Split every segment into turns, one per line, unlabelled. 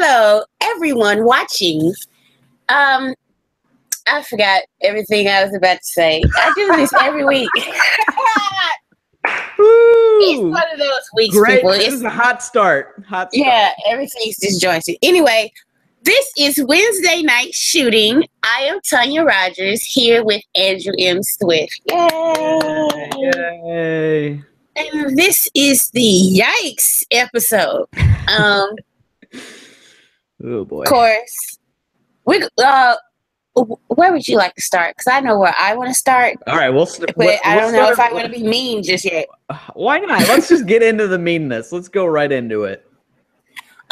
Hello, everyone watching. I forgot everything I was about to say. I do this every week. It's one of those weeks,
Great.
people.
This is a hot start.
Yeah, everything's disjointed. Anyway, this is Wednesday night shooting. I am Tonya Rogers here with Andrew M. Swift.
Yay!
And this is the Yikes episode.
Oh boy.
Of course, where would you like to start? Because I know where I want to start.
All right,
but I don't know if I want to be mean just yet.
Why not? Let's just get into the meanness. Let's go right into it.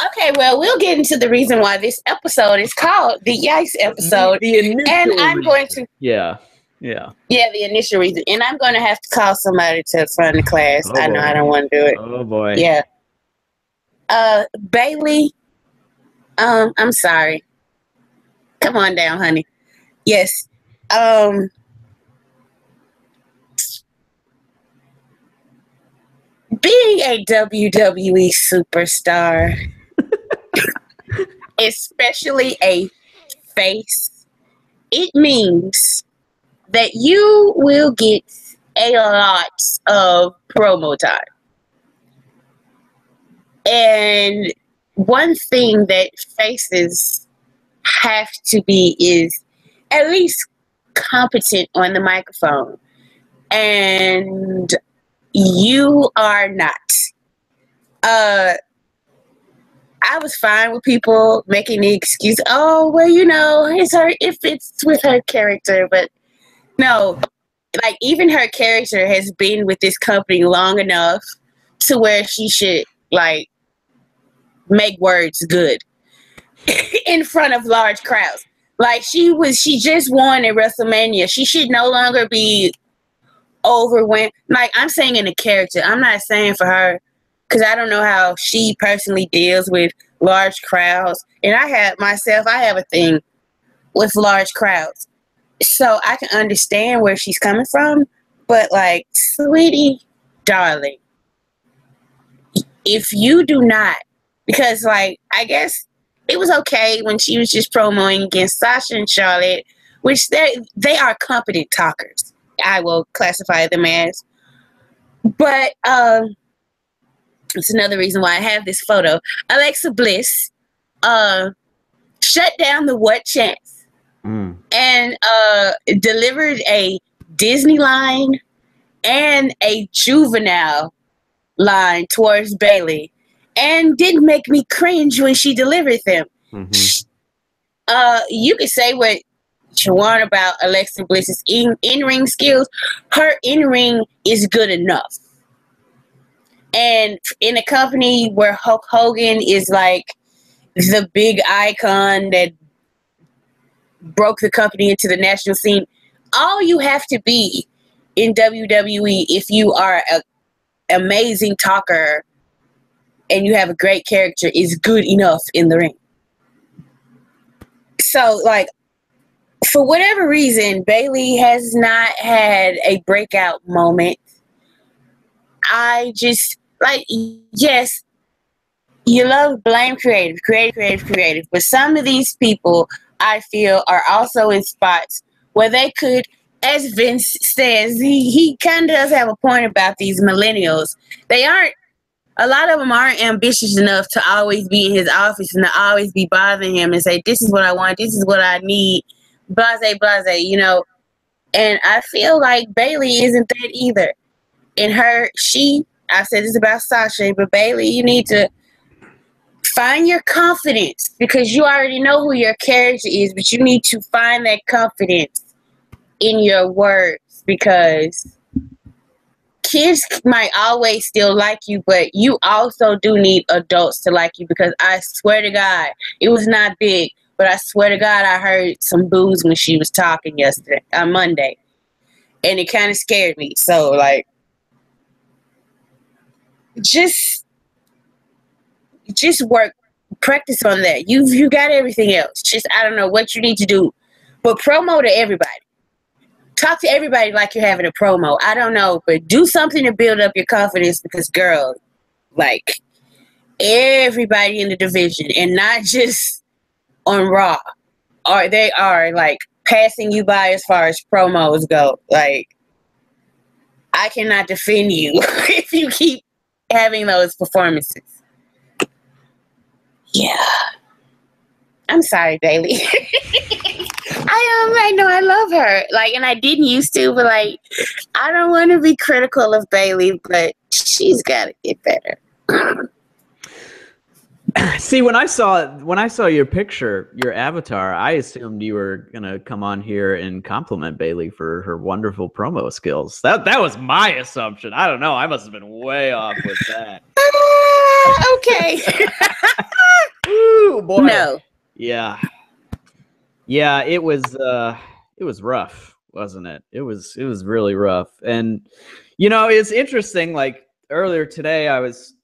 Okay, well, we'll get into the reason why this episode is called the Yikes episode.
And
I'm going to...
Yeah,
the initial reason. And I'm going to have to call somebody to front the class.
Oh,
I know
boy.
I don't want to do it.
Oh, boy.
Yeah. Bailey, I'm sorry. Come on down, honey. Yes. Being a WWE superstar, especially a face, it means that you will get a lot of promo time. And one thing that faces have to be is at least competent on the microphone. And you are not. I was fine with people making the excuse, oh, well, it's her, if it's with her character, but no, like even her character has been with this company long enough to where she should like make words good in front of large crowds. Like she just won at WrestleMania. She should no longer be overwhelmed. Like I'm saying in a character. I'm not saying for her because I don't know how she personally deals with large crowds. And I have a thing with large crowds. So I can understand where she's coming from. But like, sweetie, darling, if you do not, because like, I guess it was okay when she was just promoting against Sasha and Charlotte, which they are competent talkers. I will classify them as. But it's another reason why I have this photo. Alexa Bliss shut down the What Chance and delivered a Disney line and a juvenile line towards Bailey, and didn't make me cringe when she delivered them. You could say what you want about Alexa Bliss's in-ring skills. Her in-ring is good enough. And in a company where Hulk Hogan is like the big icon that broke the company into the national scene, all you have to be in WWE, if you are an amazing talker and you have a great character, is good enough in the ring. So, like, for whatever reason, Bailey has not had a breakout moment. I just, like, yes, you love blame creative, but some of these people, I feel, are also in spots where they could, as Vince says, he kind of does have a point about these millennials. A lot of them aren't ambitious enough to always be in his office and to always be bothering him and say, this is what I want, this is what I need, blase, And I feel like Bailey isn't that either. And I said this about Sasha, but Bailey, you need to find your confidence, because you already know who your character is, but you need to find that confidence in your words, because kids might always still like you, but you also do need adults to like you, because I swear to God, it was not big, but I swear to God, I heard some boos when she was talking on Monday, and it kind of scared me. So, like, just practice on that. You got everything else. Just, I don't know what you need to do, but promo to everybody. Talk to everybody like you're having a promo. I don't know, but do something to build up your confidence, because, girl, like, everybody in the division, and not just on Raw. Or they are like passing you by as far as promos go. Like, I cannot defend you if you keep having those performances. Yeah. I'm sorry, Bailey. I know I love her. Like, and I didn't used to, but like, I don't want to be critical of Bailey, but she's got to get better.
See, when I saw your picture, your avatar, I assumed you were gonna come on here and compliment Bailey for her wonderful promo skills. That was my assumption. I don't know. I must have been way off with that.
Okay.
Ooh, boy.
No.
Yeah. It was rough, wasn't it? It was really rough. And it's interesting. Like earlier today, I was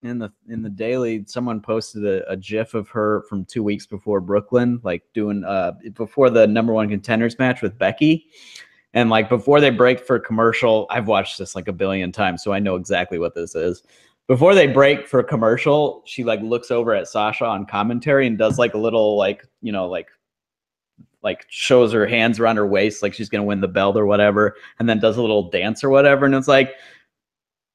in the daily, someone posted a GIF of her from 2 weeks before Brooklyn, like doing before the #1 contenders match with Becky. And like before they break for commercial, I've watched this like a billion times, so I know exactly what this is. Before they break for commercial, she like looks over at Sasha on commentary and does like a little like shows her hands around her waist like she's gonna win the belt or whatever, and then does a little dance or whatever. And it's like,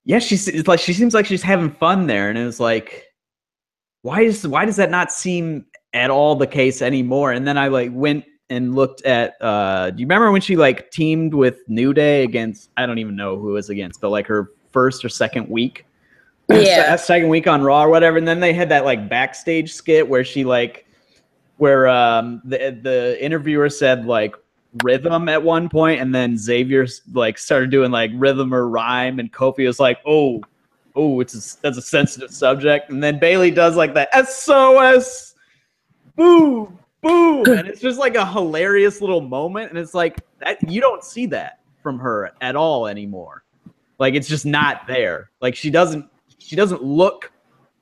yeah, she seems like she's having fun there. And it was like, why does that not seem at all the case anymore? And then I like went and looked at do you remember when she like teamed with New Day against, I don't even know who it was against, but like her first or second week? Yeah. Second week on Raw or whatever. And then they had that like backstage skit where she like, where the interviewer said like rhythm at one point, and then Xavier like started doing like rhythm or rhyme, and Kofi was like, oh, that's a sensitive subject. And then Bailey does like that SOS, boom, boom. And it's just like a hilarious little moment. And it's like, that, you don't see that from her at all anymore. Like, it's just not there. Like, she doesn't look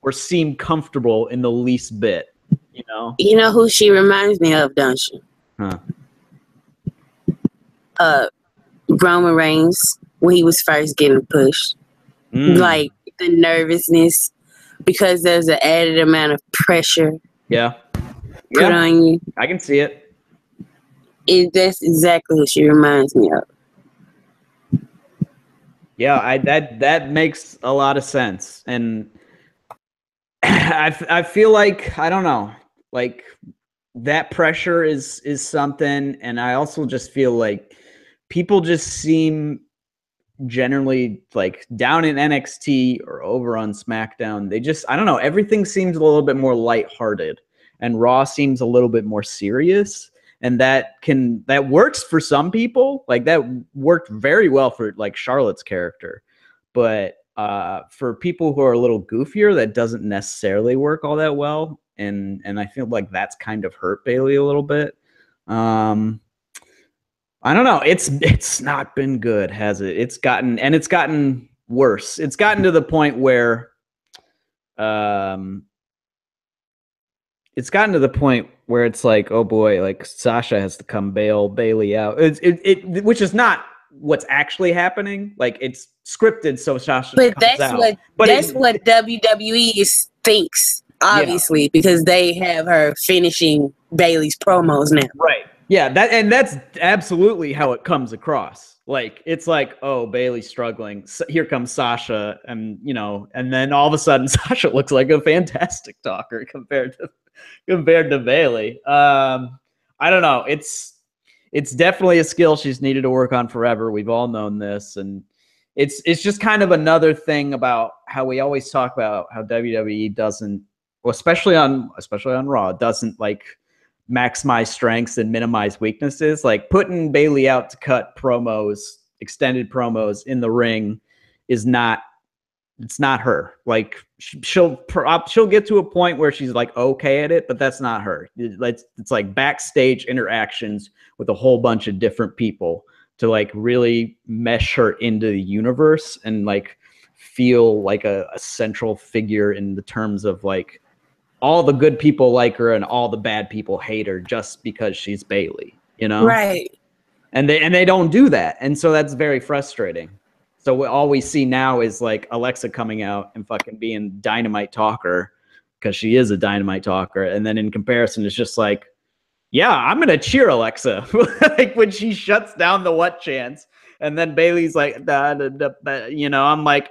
or seem comfortable in the least bit,
You know who she reminds me of, don't you?
Huh.
Roman Reigns, when he was first getting pushed. Like, the nervousness, because there's an added amount of pressure put on you.
I can see it.
That's exactly what she reminds me of.
Yeah, that makes a lot of sense. And I feel like, I don't know, like that pressure is something. And I also just feel like people just seem generally like down in NXT or over on SmackDown. They just, I don't know, everything seems a little bit more lighthearted, and Raw seems a little bit more serious. And that works for some people. Like that worked very well for like Charlotte's character. But for people who are a little goofier, that doesn't necessarily work all that well. And I feel like that's kind of hurt Bailey a little bit. I don't know. It's not been good, has it? It's gotten worse. It's gotten to the point where it's like, oh boy, like Sasha has to come bail Bailey out. Which is not what's actually happening. Like, it's scripted, so Sasha comes out.
That's what WWE thinks, obviously, because they have her finishing Bailey's promos now.
Right. Yeah, that's absolutely how it comes across. Like, it's like, oh, Bailey's struggling. So here comes Sasha, and and then all of a sudden Sasha looks like a fantastic talker compared to Bailey. I don't know. It's definitely a skill she's needed to work on forever. We've all known this, and it's just kind of another thing about how we always talk about how WWE doesn't, well, especially on Raw, doesn't like maximize strengths and minimize weaknesses. Like, putting Bailey out to cut promos, extended promos in the ring it's not her. Like, she'll get to a point where she's like okay at it, but that's not her. It's like backstage interactions with a whole bunch of different people to like really mesh her into the universe and like feel like a central figure in the terms of like all the good people like her and all the bad people hate her just because she's Bailey,
Right.
And they don't do that. And so that's very frustrating. So all we see now is like Alexa coming out and fucking being dynamite talker, because she is a dynamite talker. And then in comparison, it's just like, yeah, I'm going to cheer Alexa. Like when she shuts down the what chance. And then Bailey's like, da, da, da, da, you know, I'm like,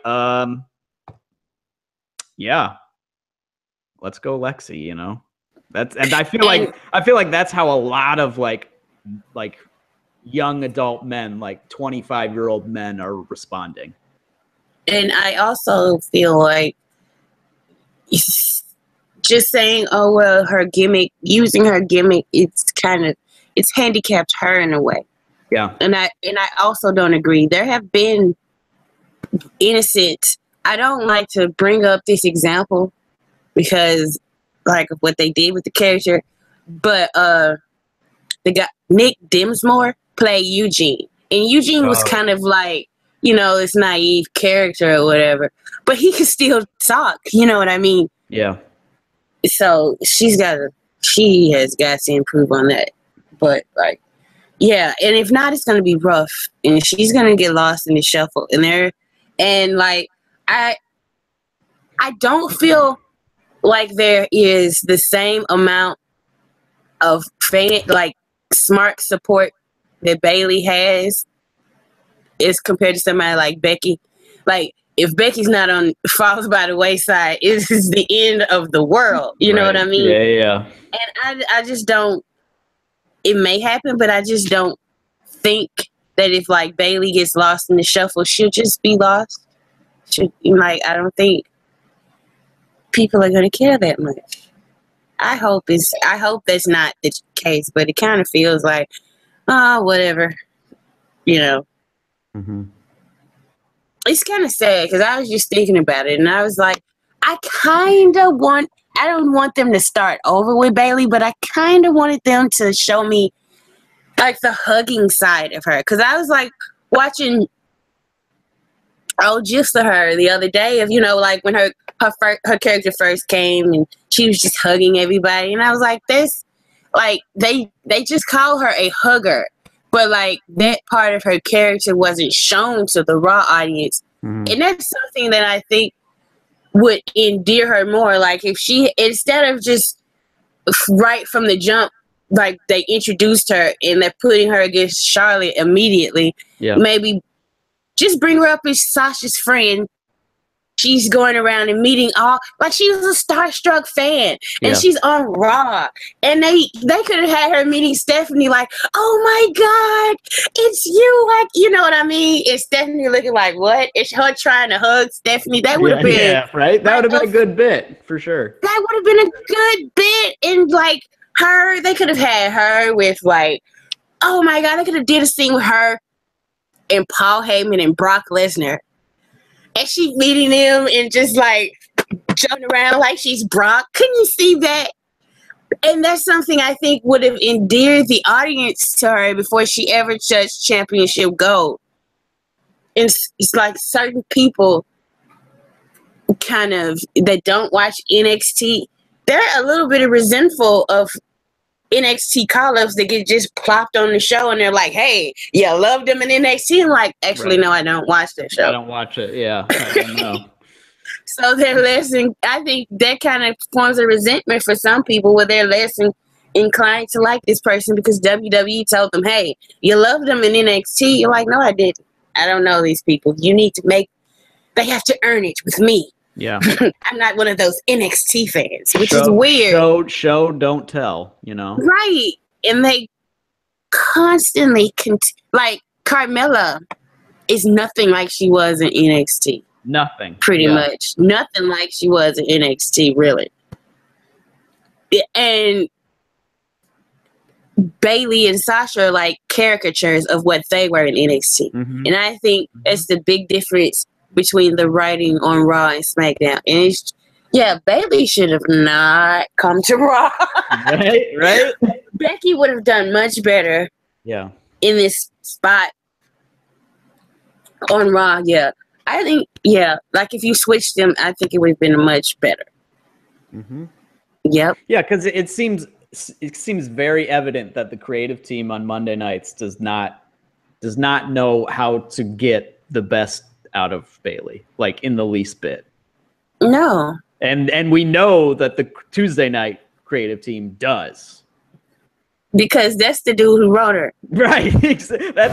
yeah, let's go Lexi, you know. And I feel like that's how a lot of like young adult men, like 25-year-old men, are responding.
And I also feel like just saying, oh well, her gimmick, using her gimmick, it's handicapped her in a way.
Yeah.
And I also don't agree. There have been innocent. I don't like to bring up this example because like of what they did with the character, but the guy Nick Dinsmore played Eugene, and Eugene was kind of like, you know, this naive character or whatever, but he could still talk. You know what I mean?
Yeah.
So she has got to improve on that. But like, yeah, and if not, it's gonna be rough, and she's gonna get lost in the shuffle. And like, I don't feel like there is the same amount of like smart support that Bailey has is compared to somebody like Becky. Like, if Becky's not on Falls by the Wayside, it is the end of the world. You know what I mean?
Yeah.
And I just don't. It may happen, but I just don't think that if like Bailey gets lost in the shuffle, she'll just be lost. I don't think people are going to care that much. I hope that's not the case, but it kind of feels like, whatever, you know.
Mm-hmm.
It's kind of sad because I was just thinking about it, and I was like, I don't want them to start over with Bailey, but I kind of wanted them to show me like the hugging side of her, because I was like watching old gifs of her the other day of, you know, like when her character first came and she was just hugging everybody, and I was like, this, like they just call her a hugger, but like that part of her character wasn't shown to the Raw audience. And that's something that I think would endear her more. Like if she, instead of just right from the jump, like they introduced her and they're putting her against Charlotte immediately, maybe just bring her up as Sasha's friend. She's going around and meeting like she was a starstruck fan, and she's on Raw, and they could have had her meeting Stephanie like, oh my God, it's you, like, you know what I mean? It's Stephanie looking like, what? It's her trying to hug Stephanie. That would have been
right. That would have been a good bit for sure.
That would have been a good bit, and like they could have had her with like, oh my God, they could have did a scene with her and Paul Heyman and Brock Lesnar. And she meeting them and just like jumping around like she's Brock. Couldn't you see that? And that's something I think would have endeared the audience to her before she ever touched championship gold. And it's like certain people kind of that don't watch NXT, they're a little bit resentful of NXT call-ups that get just plopped on the show, and they're like, hey, you loved them in NXT? I'm like, actually, no, I don't watch that show.
I don't watch it, yeah. I don't know.
So they're less, I think that kind of forms a resentment for some people where they're less inclined to like this person because WWE told them, hey, you loved them in NXT. You're like, no, I didn't. I don't know these people. You need to they have to earn it with me.
Yeah.
I'm not one of those NXT fans, which is weird.
Show, don't tell, you know?
Right. And they constantly, like, Carmella is nothing like she was in NXT.
Nothing.
Pretty much. Nothing like she was in NXT, really. And Bailey and Sasha are like caricatures of what they were in NXT. Mm-hmm. And I think that's the big difference between the writing on Raw and SmackDown. And Bailey should have not come to Raw.
Right?
Becky would have done much better in this spot on Raw. I think, like if you switched them, I think it would have been much better.
Mm-hmm.
Yep.
Yeah, because it seems very evident that the creative team on Monday nights does not know how to get the best out of Bailey, like in the least bit.
No.
And we know that the Tuesday night creative team does.
Because that's the dude who wrote her.
Right. That's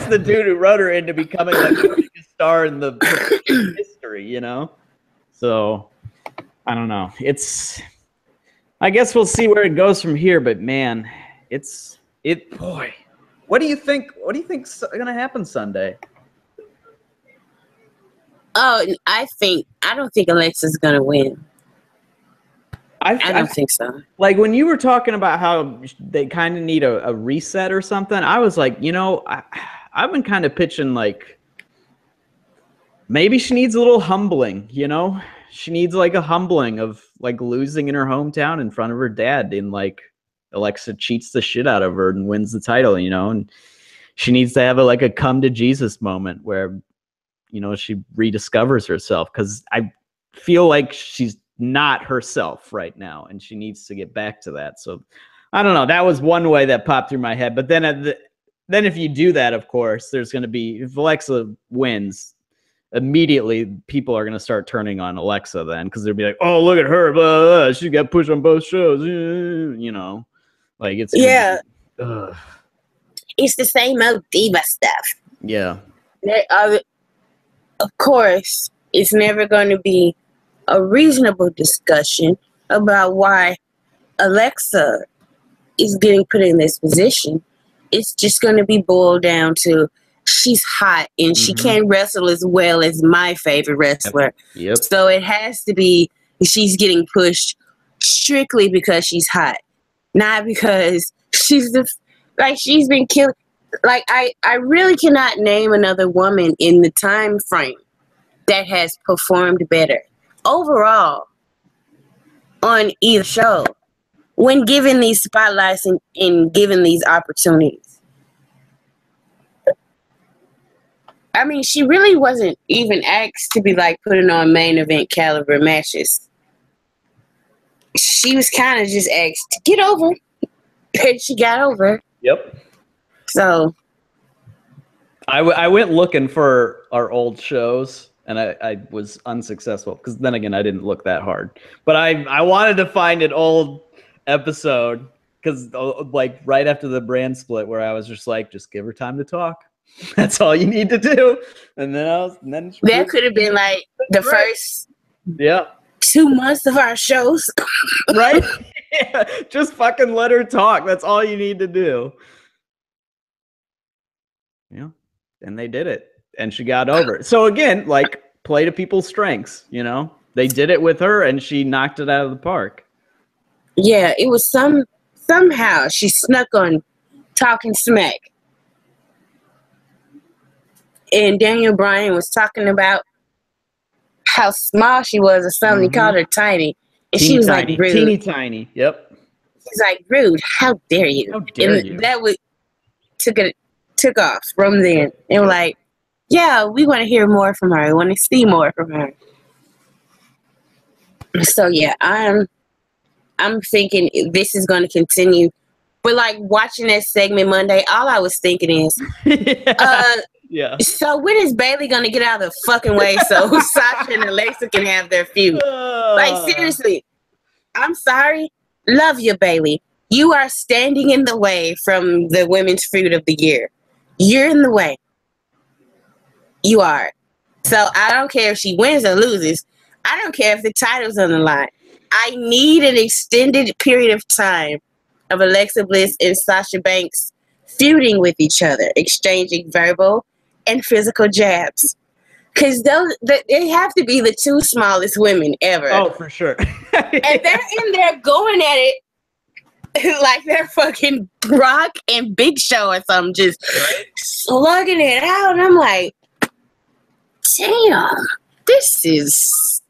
the dude who wrote her into becoming like the biggest star in the history, you know? So I don't know. I guess we'll see where it goes from here, but man, boy. What do you think? What do you think's gonna happen Sunday?
Oh, I don't think Alexa's gonna win. I don't think so.
Like when you were talking about how they kind of need a reset or something, I was like, you know, I've been kind of pitching like maybe she needs a little humbling, you know? She needs like a humbling of like losing in her hometown in front of her dad, and like Alexa cheats the shit out of her and wins the title, you know? And she needs to have like a come to Jesus moment where, you know, she rediscovers herself, because I feel like she's not herself right now, and she needs to get back to that. So I don't know. That was one way that popped through my head. But then if you do that, of course, there's going to be, if Alexa wins, immediately people are going to start turning on Alexa then, because they'll be like, oh, look at her. Blah, blah, blah. She got pushed on both shows. You know, like it's.
It's the same old diva stuff.
Yeah.
Of course, it's never going to be a reasonable discussion about why Alexa is getting put in this position. It's just going to be boiled down to she's hot and she can't wrestle as well as my favorite wrestler.
Yep.
So it has to be she's getting pushed strictly because she's hot, not because she's she's been killed. Like I really cannot name another woman in the time frame that has performed better overall on either show when given these spotlights and given these opportunities. I mean, she really wasn't even asked to be like putting on main event caliber matches. She was kind of just asked to get over, and she got over.
Yep.
So
I went looking for our old shows, and I was unsuccessful, because then again, I didn't look that hard. But I wanted to find an old episode, because like right after the brand split, where I was just like, just give her time to talk. That's all you need to do. And then
that could have been like the first 2 months of our shows.
Right? Yeah, just fucking let her talk. That's all you need to do. Yeah. And they did it. And she got over it. So again, like, play to people's strengths, you know? They did it with her, and she knocked it out of the park.
Yeah, it was somehow she snuck on talking smack. And Daniel Bryan was talking about how small she was or something. He called her tiny. And teeny, she was
tiny,
like, rude.
Teeny tiny. Yep.
He's like, rude. How dare you?
How dare you?
That was took off from then. And we're like, yeah, we want to hear more from her. We want to see more from her. So yeah, I'm thinking this is going to continue. But like watching that segment Monday, all I was thinking is,
yeah.
So when is Bailey going to get out of the fucking way so Sasha and Alexa can have their feud? Like seriously, I'm sorry. Love you, Bailey. You are standing in the way from the women's feud of the year. You're in the way. You are. So I don't care if she wins or loses. I don't care if the title's on the line. I need an extended period of time of Alexa Bliss and Sasha Banks feuding with each other, exchanging verbal and physical jabs. Because they have to be the two smallest women ever.
Oh, for sure.
And they're in there going at it like they're fucking Brock and Big Show or something, just slugging it out. And I'm like, damn, this is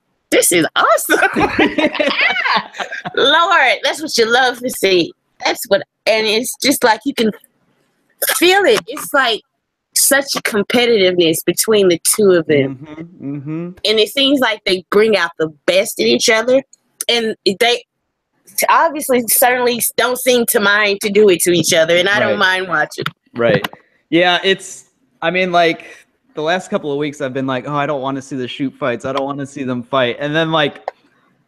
awesome. Lord, that's what you love to see. And it's just like you can feel it. It's like such a competitiveness between the two of them. And it seems like they bring out the best in each other. And they obviously certainly don't seem to mind to do it to each other. And I don't mind watching.
Right. Yeah, I mean, like, the last couple of weeks I've been like, oh, I don't want to see the shoot fights. I don't want to see them fight. And then like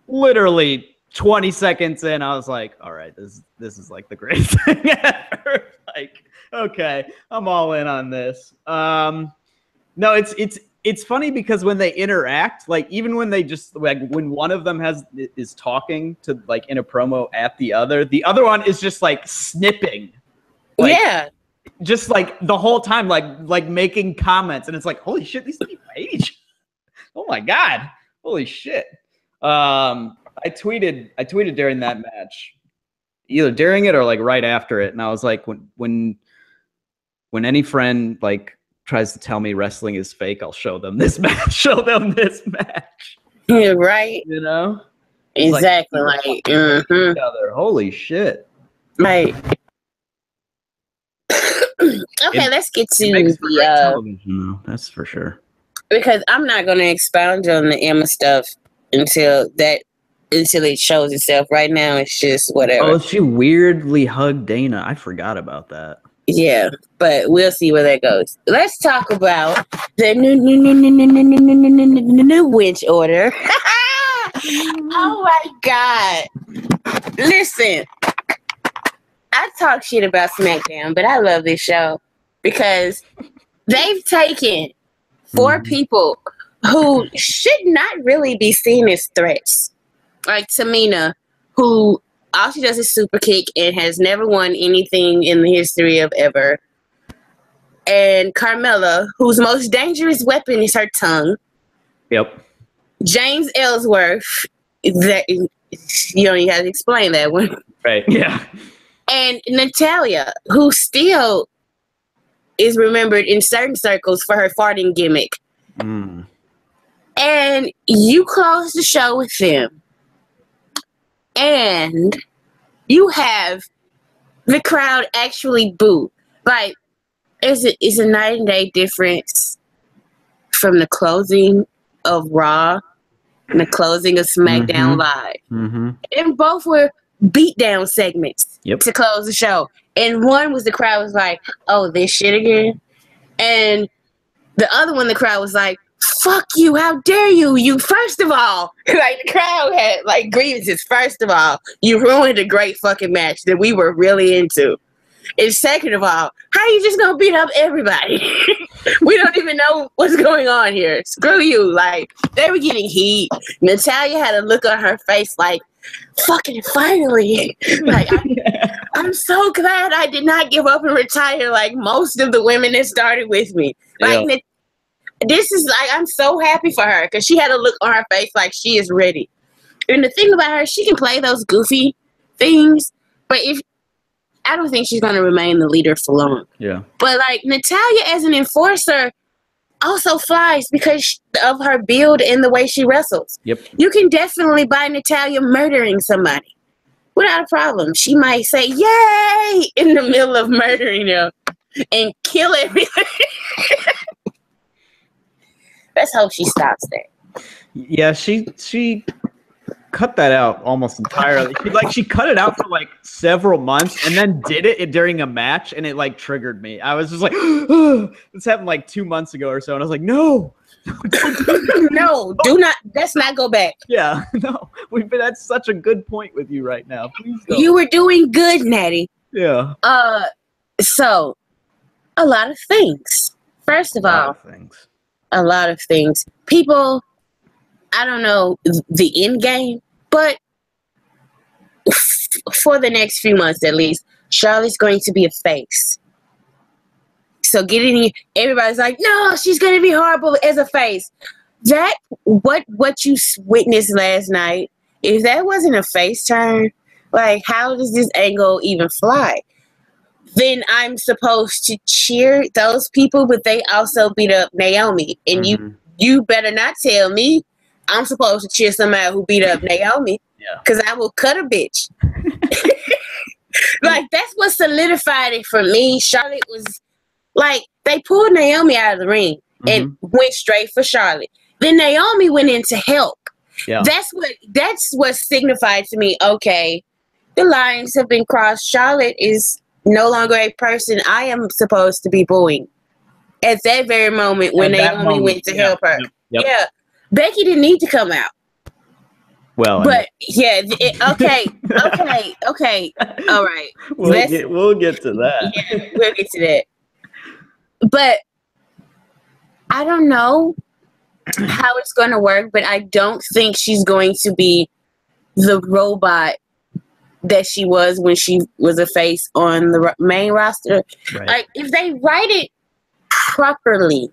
literally 20 seconds in, I was like, all right, this is like the greatest thing ever. Like, okay, I'm all in on this. No, it's funny because when they interact, like even when they just like when one of them is talking to like in a promo at the other one is just like snipping. Like, yeah. Just like the whole time, like making comments, and it's like, holy shit, these two hate each other. Oh my god, holy shit. I tweeted during that match, either during it or like right after it, and I was like, when any friend like tries to tell me wrestling is fake, I'll show them this match. Show them this match.
Yeah, right.
You know,
exactly. Like
each other. Holy shit.
Right. Okay, let's get to the
television, that's for sure.
Because I'm not going to expound on the Emma stuff until it shows itself. Right now, it's just whatever.
Oh, she weirdly hugged Dana. I forgot about that.
Yeah, but we'll see where that goes. Let's talk about the new winch order. Oh my god! Listen, I talk shit about SmackDown, but I love this show because they've taken 4 people who should not really be seen as threats, like Tamina, who all she does is super kick and has never won anything in the history of ever. And Carmella, whose most dangerous weapon is her tongue.
Yep.
James Ellsworth, that you don't even have to explain that one.
Right, yeah.
And Natalya, who still is remembered in certain circles for her farting gimmick.
Mm.
And you close the show with them. And you have the crowd actually boo. Like, it's a night and day difference from the closing of Raw and the closing of SmackDown Live.
Mm-hmm.
And both were beatdown segments to close the show. And one was the crowd was like, oh, this shit again? And the other one, the crowd was like, fuck you, how dare you? You, first of all, like the crowd had like grievances. First of all, you ruined a great fucking match that we were really into. And second of all, how you just gonna beat up everybody? We don't even know what's going on here. Screw you. Like, they were getting heat. Natalya had a look on her face like, fucking finally. Like, I'm so glad I did not give up and retire like most of the women that started with me. Like, this is like, I'm so happy for her because she had a look on her face like she is ready. And the thing about her, she can play those goofy things, but I don't think she's going to remain the leader for long.
Yeah.
But like Natalya as an enforcer also flies because of her build and the way she wrestles.
Yep.
You can definitely buy Natalya murdering somebody without a problem. She might say, yay, in the middle of murdering them and kill everything. Let's hope she stops there.
Yeah, she cut that out almost entirely. She cut it out for like several months and then did it during a match, and it like triggered me. I was just like, this happened like 2 months ago or so, and I was like, no,
no, do not. Let's not go back.
Yeah, no, we've been at such a good point with you right now. Please don't.
You were doing good, Natty.
Yeah.
So a lot of things. First of all, a lot of things. People, I don't know the end game, but for the next few months at least, Charlotte's going to be a face. So everybody's like, no, she's going to be horrible as a face. That, what you witnessed last night, if that wasn't a face turn, like, how does this angle even fly? Then I'm supposed to cheer those people, but they also beat up Naomi. And you better not tell me I'm supposed to cheer somebody who beat up Naomi.
Yeah. Because
I will cut a bitch. Like, that's what solidified it for me. Charlotte was like, they pulled Naomi out of the ring and went straight for Charlotte. Then Naomi went in to help.
Yeah.
That's what signified to me, okay, the lines have been crossed. Charlotte is no longer a person I am supposed to be booing. at that very moment when Naomi went to help her.
Yep.
Yeah, Becky didn't need to come out.
Well,
but okay, all right.
We'll get to that.
Yeah, we'll get to that. But I don't know how it's going to work, but I don't think she's going to be the robot that she was when she was a face on the main roster.
Right.
Like, if they write it properly,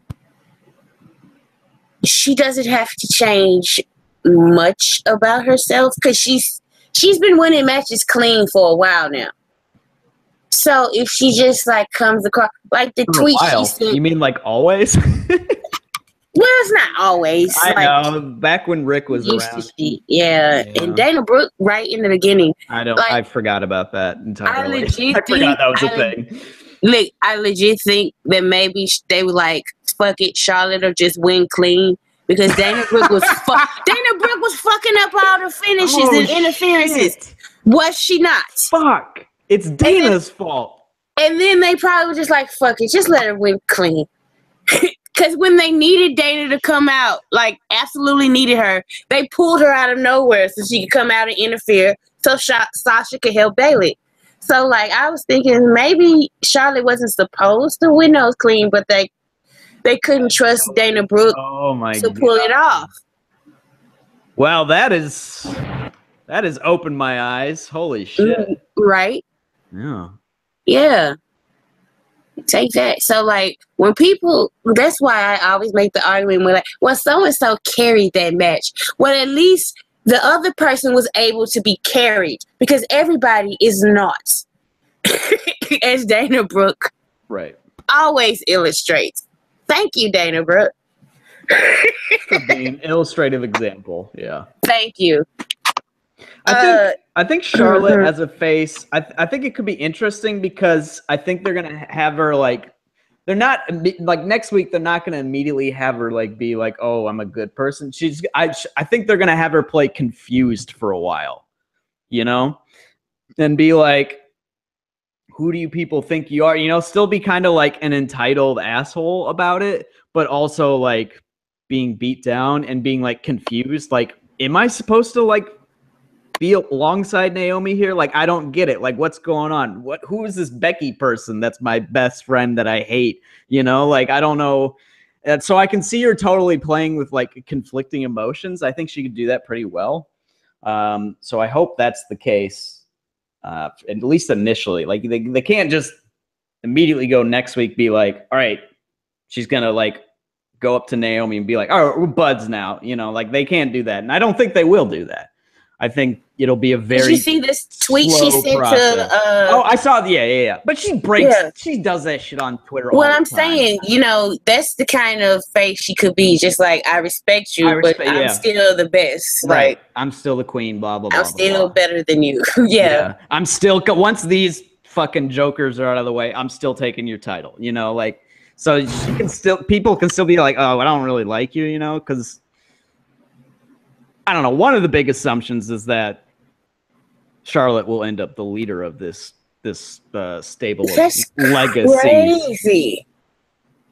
she doesn't have to change much about herself because she's been winning matches clean for a while now. So if she just like comes across like the tweet she sent,
you mean like always?
Well, it's not always.
I know. Back when Rick was around.
Yeah. And Dana Brooke, right in the beginning.
I forgot about that entirely. I
forgot
that was a thing.
Look, I legit think that maybe they were like, fuck it, Charlotte will just win clean. Because Dana Brooke was fucking up all the finishes and interferences. Shit. Was she not?
Fuck. It's Dana's fault.
And then they probably were just like, fuck it, just let her win clean. Because when they needed Dana to come out, like absolutely needed her, they pulled her out of nowhere so she could come out and interfere so Sasha could help Bayley. So like I was thinking maybe Charlotte wasn't supposed to win those clean, but they couldn't trust Dana Brooke to pull it off.
Wow, that has opened my eyes. Holy shit.
Right?
Yeah.
Yeah. Take that. So like when people, that's why I always make the argument when like, well, so-and-so carried that match. Well, at least the other person was able to be carried because everybody is not. As Dana Brooke always illustrates. Thank you, Dana Brooke.
For being an illustrative example. Yeah.
Thank you.
I think Charlotte as a face, I think it could be interesting because I think they're gonna have her like, they're not like next week. They're not gonna immediately have her like be like, oh, I'm a good person. I think they're gonna have her play confused for a while, you know, and be like, who do you people think you are? You know, still be kind of like an entitled asshole about it, but also like being beat down and being like confused. Like, am I supposed to like be alongside Naomi here? Like, I don't get it. Like, what's going on? Who is this Becky person that's my best friend that I hate? You know, like, I don't know. And so I can see her totally playing with like conflicting emotions. I think she could do that pretty well. So I hope that's the case, at least initially. Like, they can't just immediately go next week, be like, all right, she's going to like go up to Naomi and be like, all right, we're buds now. You know, like they can't do that. And I don't think they will do that. I think it'll be a very.
Did you see this tweet she sent
process. Oh, I saw. Yeah. But she breaks. Yeah. She does that shit on Twitter.
Well, I'm saying, you know, that's the kind of face she could be. Just like, I respect you, but I'm still the best.
Right.
Like,
I'm still the queen. Blah blah blah.
I'm still
blah.
better than you. Yeah.
I'm still. Once these fucking jokers are out of the way, I'm still taking your title. You know, like, so you can still. People can still be like, oh, I don't really like you. You know, because. I don't know. One of the big assumptions is that Charlotte will end up the leader of this stable of legacies.
Crazy.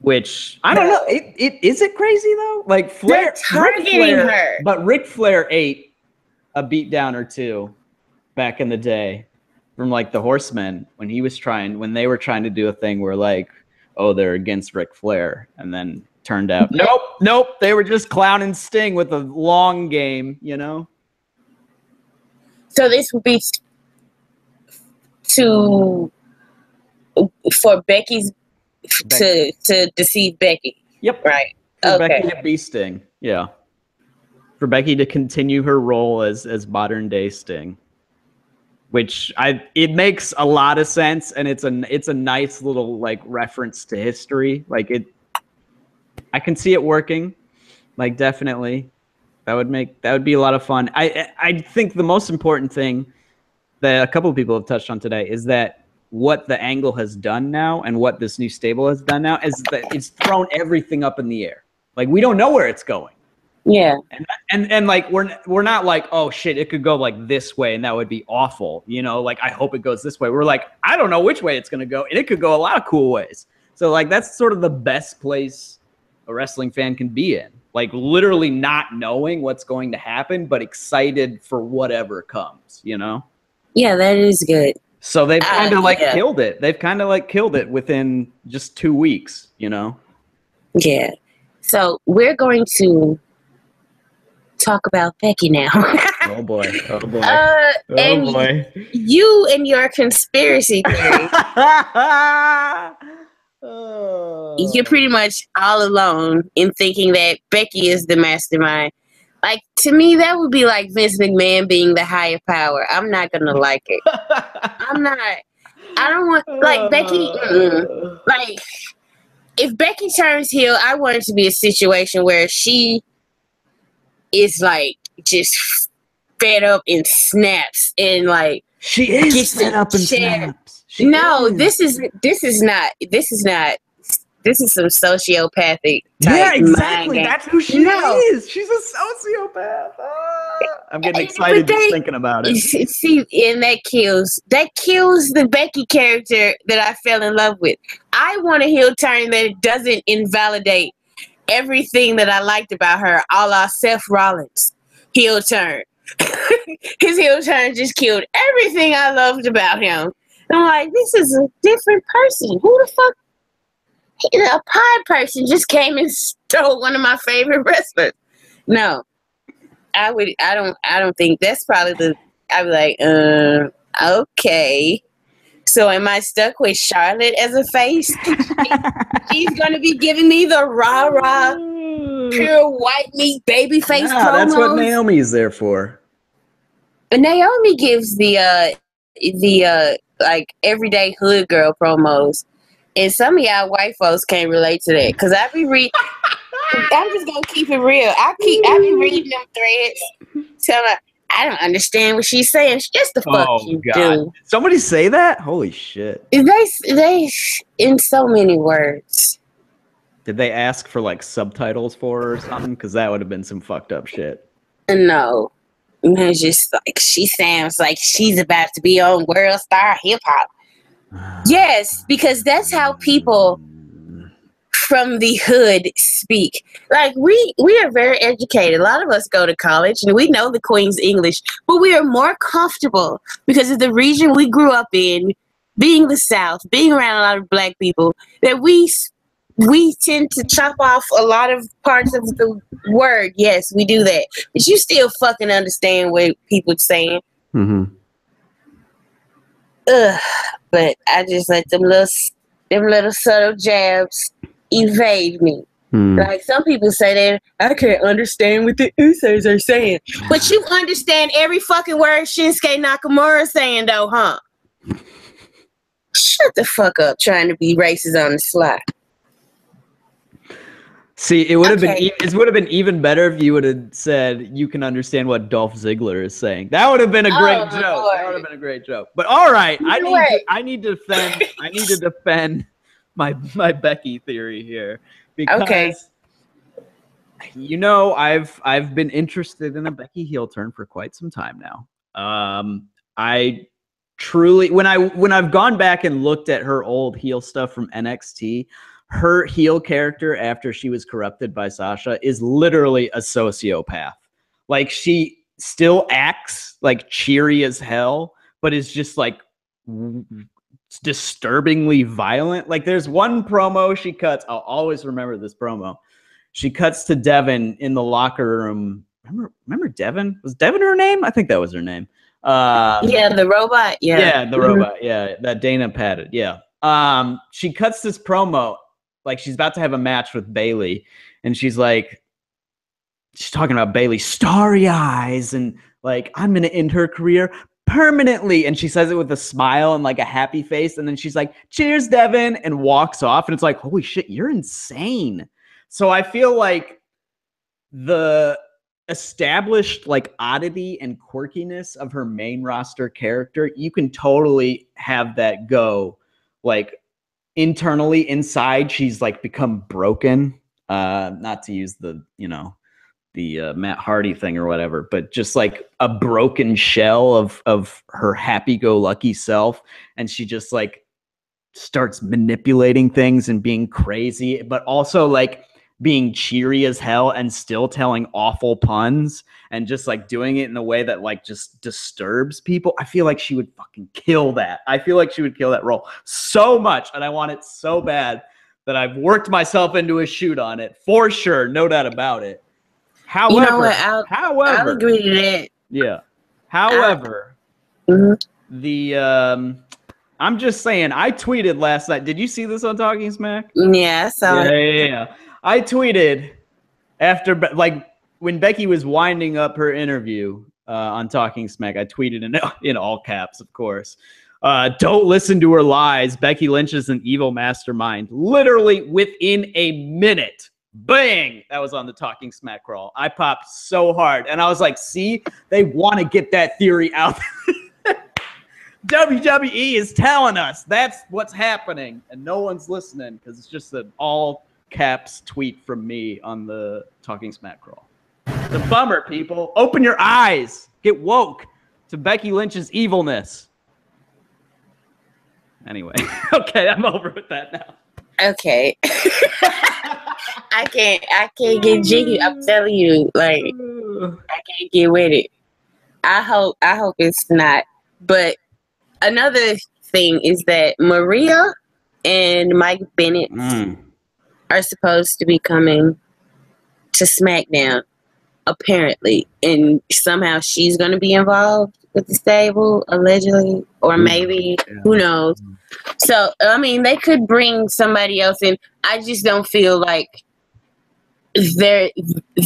Which I don't know. Is it crazy though? Like Flair
targeting her,
but Ric Flair ate a beatdown or two back in the day from like the Horsemen when they were trying to do a thing where like, oh, they're against Ric Flair, and then. Turned out nope, they were just clowning Sting with a long game, you know.
So this would be for Becky's to deceive Becky.
Yep.
Right.
For Becky to be Sting. Yeah. For Becky to continue her role as modern day Sting. Which it makes a lot of sense, and it's a nice little like reference to history. Like I can see it working, like definitely. That would be a lot of fun. I think the most important thing that a couple of people have touched on today is that what the angle has done now and what this new stable has done now is that it's thrown everything up in the air. Like we don't know where it's going.
Yeah.
And like we're not like, oh shit, it could go like this way and that would be awful. You know, like I hope it goes this way. We're like, I don't know which way it's gonna go, and it could go a lot of cool ways. So like that's sort of the best place a wrestling fan can be in. Like literally not knowing what's going to happen, but excited for whatever comes, you know?
Yeah, that is good.
So they've kind of like killed it. They've kind of like killed it within just 2 weeks, you know?
Yeah. So we're going to talk about Becky now.
Oh boy. Oh boy.
And
boy.
You and your conspiracy theory. You're pretty much all alone in thinking that Becky is the mastermind. Like, to me, that would be like Vince McMahon being the higher power. I'm not going to like it. I'm not. I don't want, like, Becky, like, if Becky turns heel, I want it to be a situation where she is, like, just fed up and snaps and, like,
she is fed up and snaps.
This is not. This is some sociopathic type.
Yeah, exactly. That's who she is. She's a sociopath. I'm getting excited just thinking about it.
See, and that kills the Becky character that I fell in love with. I want a heel turn that doesn't invalidate everything that I liked about her, a la Seth Rollins heel turn. His heel turn just killed everything I loved about him. I'm like, this is a different person. Who the fuck? A pie person just came and stole one of my favorite wrestlers. No, I don't think that's probably I'd be like, okay. So am I stuck with Charlotte as a face? She's gonna be giving me the rah-rah, pure white meat baby face promos.
That's what Naomi's there for.
But Naomi gives the like everyday hood girl promos. And some of y'all white folks can't relate to that. Because I be I'm just going to keep it real. I be reading them threads. Telling her, I don't understand what she's saying. Yes, the fuck you do.
Did somebody say that? Holy shit.
They in so many words.
Did they ask for like subtitles for her or something? Because that would have been some fucked up shit.
No. It's just like she sounds like she's about to be on World Star Hip Hop. Yes, because that's how people from the hood speak. Like we are very educated. A lot of us go to college and we know the Queen's English, but we are more comfortable because of the region we grew up in, being the South, being around a lot of black people, that we tend to chop off a lot of parts of the word. Yes, we do that. But you still fucking understand what people are saying.
Mm-hmm.
But I just let them little subtle jabs evade me. Like some people say that I can't understand what the Usos are saying. But you understand every fucking word Shinsuke Nakamura is saying though, huh? Shut the fuck up trying to be racist on the slide.
See, it would have been even better if you would have said you can understand what Dolph Ziggler is saying. That would have been a great joke. Lord. That would have been a great joke. But all right, I need to defend my Becky theory here because you know I've been interested in a Becky heel turn for quite some time now. I truly when I've gone back and looked at her old heel stuff from NXT. Her heel character after she was corrupted by Sasha is literally a sociopath. Like she still acts like cheery as hell, but is just like disturbingly violent. Like there's one promo she cuts. I'll always remember this promo. She cuts to Devin in the locker room. Remember Devin? Was Devin her name? I think that was her name.
Yeah, the robot. Yeah,
the robot. Yeah, that Dana patted. Yeah. She cuts this promo. Like she's about to have a match with Bayley, and she's talking about Bayley's starry eyes, and like I'm gonna end her career permanently. And she says it with a smile and like a happy face, and then she's like, "Cheers, Devin," and walks off. And it's like, holy shit, you're insane. So I feel like the established like oddity and quirkiness of her main roster character, you can totally have that go like. Internally, inside, she's like become broken. Not to use the Matt Hardy thing or whatever, but just like a broken shell of her happy-go-lucky self, and she just like starts manipulating things and being crazy, but also like being cheery as hell and still telling awful puns and just like doing it in a way that like just disturbs people. I feel like she would fucking kill that. I feel like she would kill that role so much, and I want it so bad that I've worked myself into a shoot on it for sure, no doubt about it. However,
you know what? I'll agree to that.
Yeah. However, I'm just saying, I tweeted last night. Did you see this on Talking Smack?
Yeah, I saw it.
Yeah. I tweeted after, like, when Becky was winding up her interview on Talking Smack, I tweeted in all caps, of course. Don't listen to her lies. Becky Lynch is an evil mastermind. Literally within a minute. Bang! That was on the Talking Smack crawl. I popped so hard. And I was like, see, they want to get that theory out. WWE is telling us that's what's happening. And no one's listening because it's just an all caps tweet from me on the Talking Smack crawl. It's a bummer, people. Open your eyes. Get woke to Becky Lynch's evilness. Anyway, okay, I'm over with that now.
Okay. I can't get jiggy. I'm telling you, like, I can't get with it. I hope it's not. But another thing is that Maria and Mike Bennett are supposed to be coming to SmackDown, apparently, and somehow she's going to be involved with the stable, allegedly, or maybe, who knows. So, I mean, they could bring somebody else in. I just don't feel like there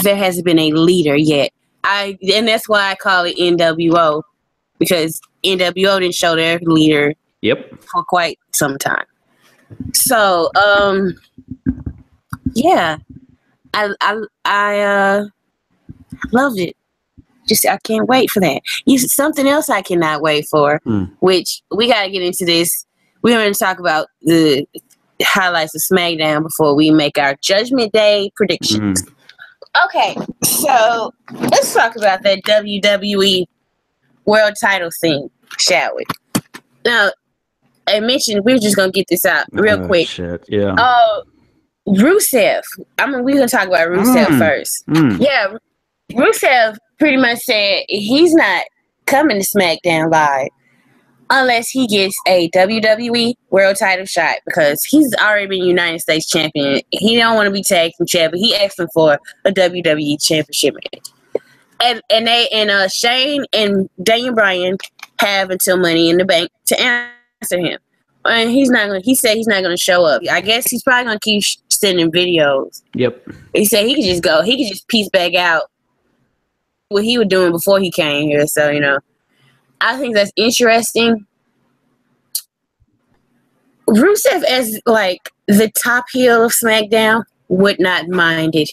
hasn't been a leader yet. And that's why I call it NWO, because NWO didn't show their leader for quite some time. So, yeah, I loved it. Just, I can't wait for that. Something else I cannot wait for, which we got to get into this. We're going to talk about the highlights of SmackDown before we make our Judgment Day predictions. Okay, so let's talk about that WWE World Title thing, shall we? Now, I mentioned we're just going to get this out real quick.
Shit, yeah.
Rusev. I mean, we're going to talk about Rusev first. Yeah, Rusev pretty much said he's not coming to SmackDown Live unless he gets a WWE World Title shot, because he's already been United States Champion. He don't want to be tag team champion. He asking for a WWE Championship match. And Shane and Daniel Bryan have until Money in the Bank to answer him. And he said he's not gonna show up. I guess he's probably gonna keep sending videos. Yep. He said he could just go. He could just piece back out what he was doing before he came here. So, you know, I think that's interesting. Rusev, as like the top heel of SmackDown, would not mind it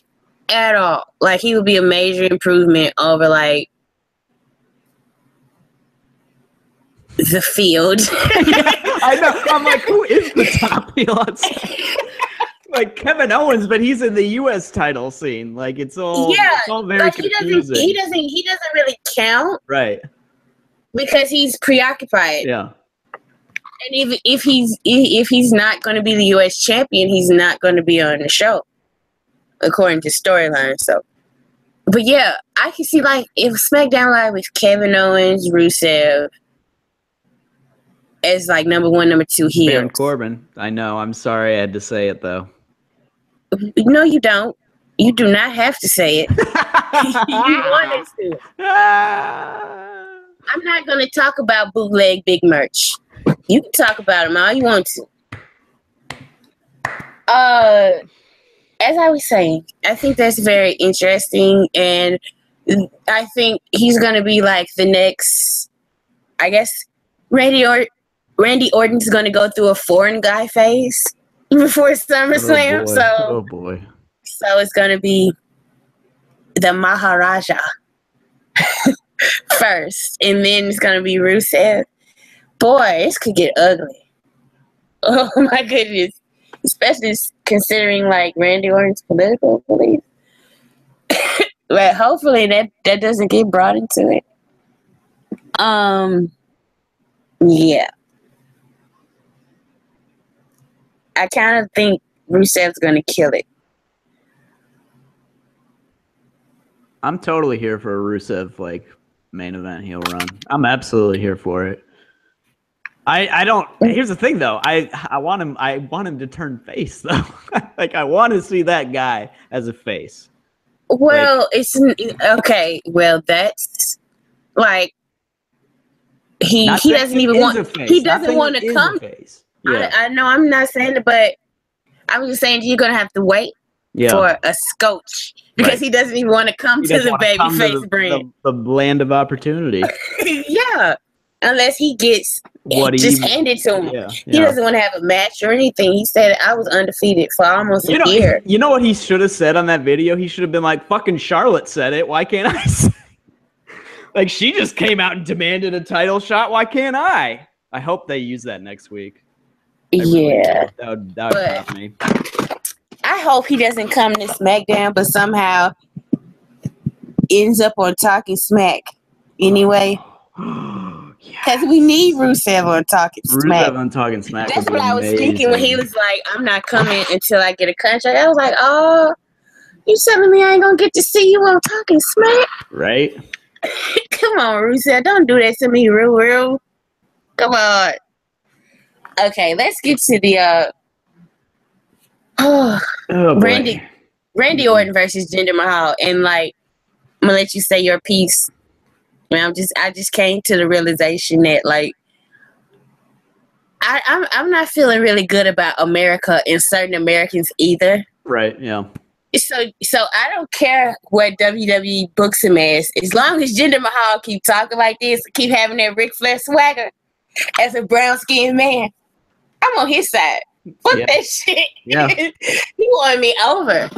at all. Like, he would be a major improvement over like the Field.
I know. I'm like, who is the top heel? Like Kevin Owens, but he's in the U.S. title scene. Like, it's all very like confusing.
He doesn't really count,
right?
Because he's preoccupied.
Yeah.
And if he's not going to be the U.S. champion, he's not going to be on the show, according to storyline. So, but yeah, I can see like if SmackDown Live with Kevin Owens, Rusev as like number 1, number 2 heels.
Baron Corbin. I know. I'm sorry I had to say it though.
No, you don't. You do not have to say it. You wanted to. I'm not going to talk about bootleg big merch. You can talk about them all you want to. As I was saying, I think that's very interesting, and I think he's going to be like the next, I guess, Randy Orton's going to go through a foreign guy phase before SummerSlam. So it's going to be the Maharaja first, and then it's going to be Rusev. Boy, this could get ugly. Oh my goodness. Especially considering like Randy Orton's political beliefs. But hopefully that doesn't get brought into it. Yeah. I kind of think Rusev's gonna kill it.
I'm totally here for a Rusev like main event heel run. I'm absolutely here for it. I don't. Here's the thing, though. I want him. I want him to turn face, though. Like I want to see that guy as a face.
Well, like, it's okay. Well, that's like he doesn't even want. He doesn't want to come.
Yeah.
I know. I'm not saying it, but I'm just saying you're gonna have to wait for a scotch because he doesn't even want to come to the babyface brand,
the land of opportunity.
Yeah, unless he gets just handed to him.
Yeah.
He doesn't want to have a match or anything. He said, I was undefeated for almost a year.
You know what he should have said on that video? He should have been like, fucking Charlotte said it. Why can't I say? Like, she just came out and demanded a title shot. Why can't I? I hope they use that next week.
That
would pop me.
I hope he doesn't come to SmackDown, but somehow ends up on Talking Smack anyway. Because we need Rusev on Talking Smack.
Rusev on Talking Smack.
That's what I was thinking when he was like, I'm not coming until I get a contract. I was like, oh, you telling me I ain't going to get to see you on Talking Smack?
Right.
Come on, Rusev. Don't do that to me, real. Come on. Okay, let's get to the Randy Orton versus Jinder Mahal. And like, I'm going to let you say your piece. And I just came to the realization that like I'm not feeling really good about America and certain Americans either.
Right, yeah.
So I don't care what WWE books him as long as Jinder Mahal keep talking like this, keep having that Ric Flair swagger as a brown skinned man, I'm on his side. Fuck that shit.
Yeah.
He won me over.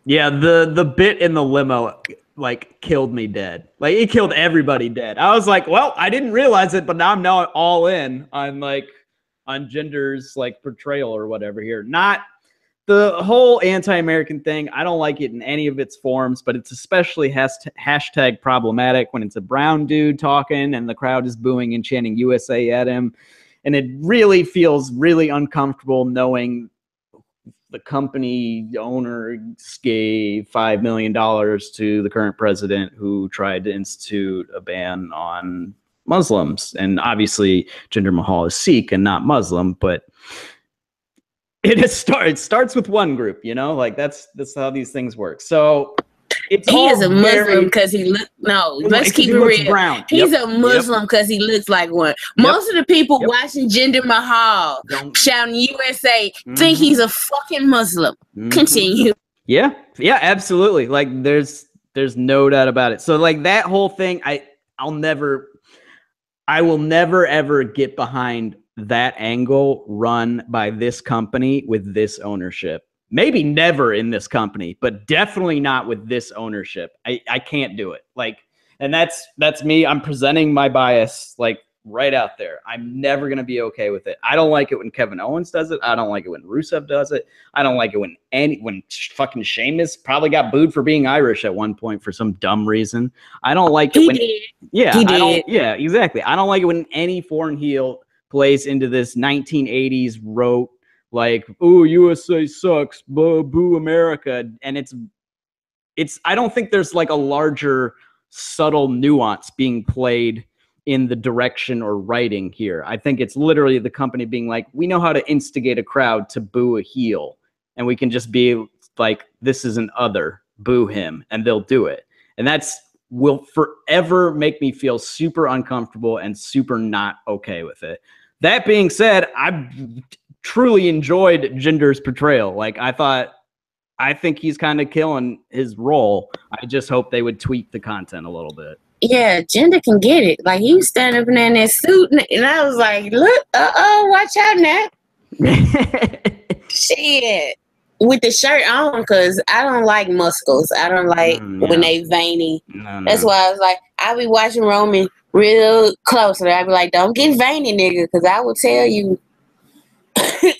Yeah, the bit in the limo like killed me dead. Like it killed everybody dead. I was like, well, I didn't realize it, but now I'm all in on Jinder's like portrayal or whatever here. Not the whole anti-American thing. I don't like it in any of its forms, but it's especially hashtag problematic when it's a brown dude talking and the crowd is booing and chanting USA at him. And it really feels really uncomfortable knowing the company owner gave $5 million to the current president who tried to institute a ban on Muslims. And obviously Jinder Mahal is Sikh and not Muslim, but it starts with one group, like that's how these things work. So
he is a Muslim because he looks. No, let's keep it real. Brown. He's a Muslim because he looks like one. Most of the people watching Jinder Mahal shouting USA think he's a fucking Muslim. Continue.
Yeah, absolutely. Like there's no doubt about it. So like that whole thing, I will never ever get behind that angle run by this company with this ownership. Maybe never in this company, but definitely not with this ownership. I can't do it. Like, and that's me. I'm presenting my bias like right out there. I'm never going to be okay with it. I don't like it when Kevin Owens does it. I don't like it when Rusev does it. I don't like it when fucking Sheamus probably got booed for being Irish at one point for some dumb reason. I don't like it when
he
did. Yeah, exactly. I don't like it when any foreign heel plays into this 1980s rote like, ooh, USA sucks, boo America. And it's I don't think there's like a larger subtle nuance being played in the direction or writing here. I think it's literally the company being like, we know how to instigate a crowd to boo a heel, and we can just be like, this is an other, boo him, and they'll do it. And will forever make me feel super uncomfortable and super not okay with it. That being said, I've truly enjoyed Jinder's portrayal. Like I think he's kind of killing his role. I just hope they would tweak the content a little bit.
Yeah, Jinder can get it. Like he was standing up in that suit, and I was like, "Look, watch out now." Shit, with the shirt on, because I don't like muscles. I don't like when they veiny. No. That's why I was like, I'll be watching Roman real close, and I'll be like, "Don't get veiny, nigga," because I will tell you.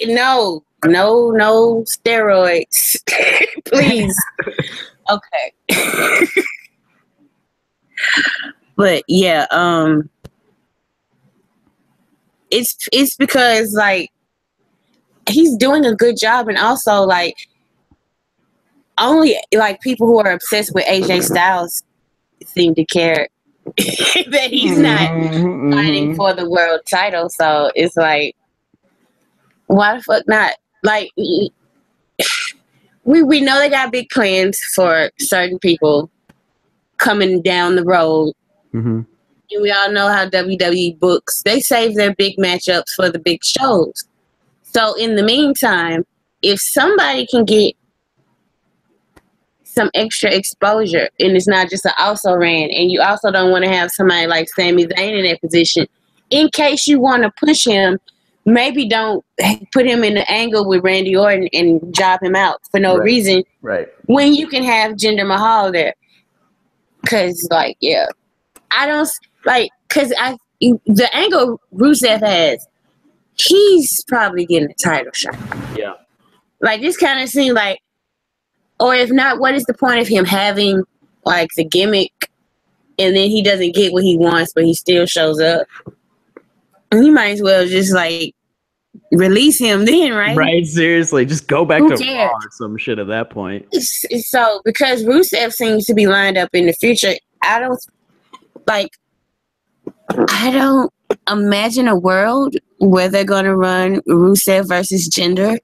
No steroids. Please. Okay. But yeah, it's because like he's doing a good job, and also like only like people who are obsessed with AJ Styles seem to care that he's not fighting for the world title. So it's like, why the fuck not? Like, we know they got big plans for certain people coming down the road.
Mm-hmm.
And we all know how WWE books. They save their big matchups for the big shows. So in the meantime, if somebody can get some extra exposure, and it's not just an also ran, and you also don't want to have somebody like Sami Zayn in that position, in case you want to push him, maybe don't put him in the angle with Randy Orton and job him out for no reason.
Right.
When you can have Jinder Mahal there. Because, like, yeah. I don't, like, because the angle Rusev has, he's probably getting a title shot.
Yeah.
Like, this kind of seems like, or if not, what is the point of him having, like, the gimmick, and then he doesn't get what he wants, but he still shows up? And you might as well just, like, release him then, right?
Right, seriously. Just go back to Raw or some shit at that point.
So, because Rusev seems to be lined up in the future, I don't imagine a world where they're going to run Rusev versus Jinder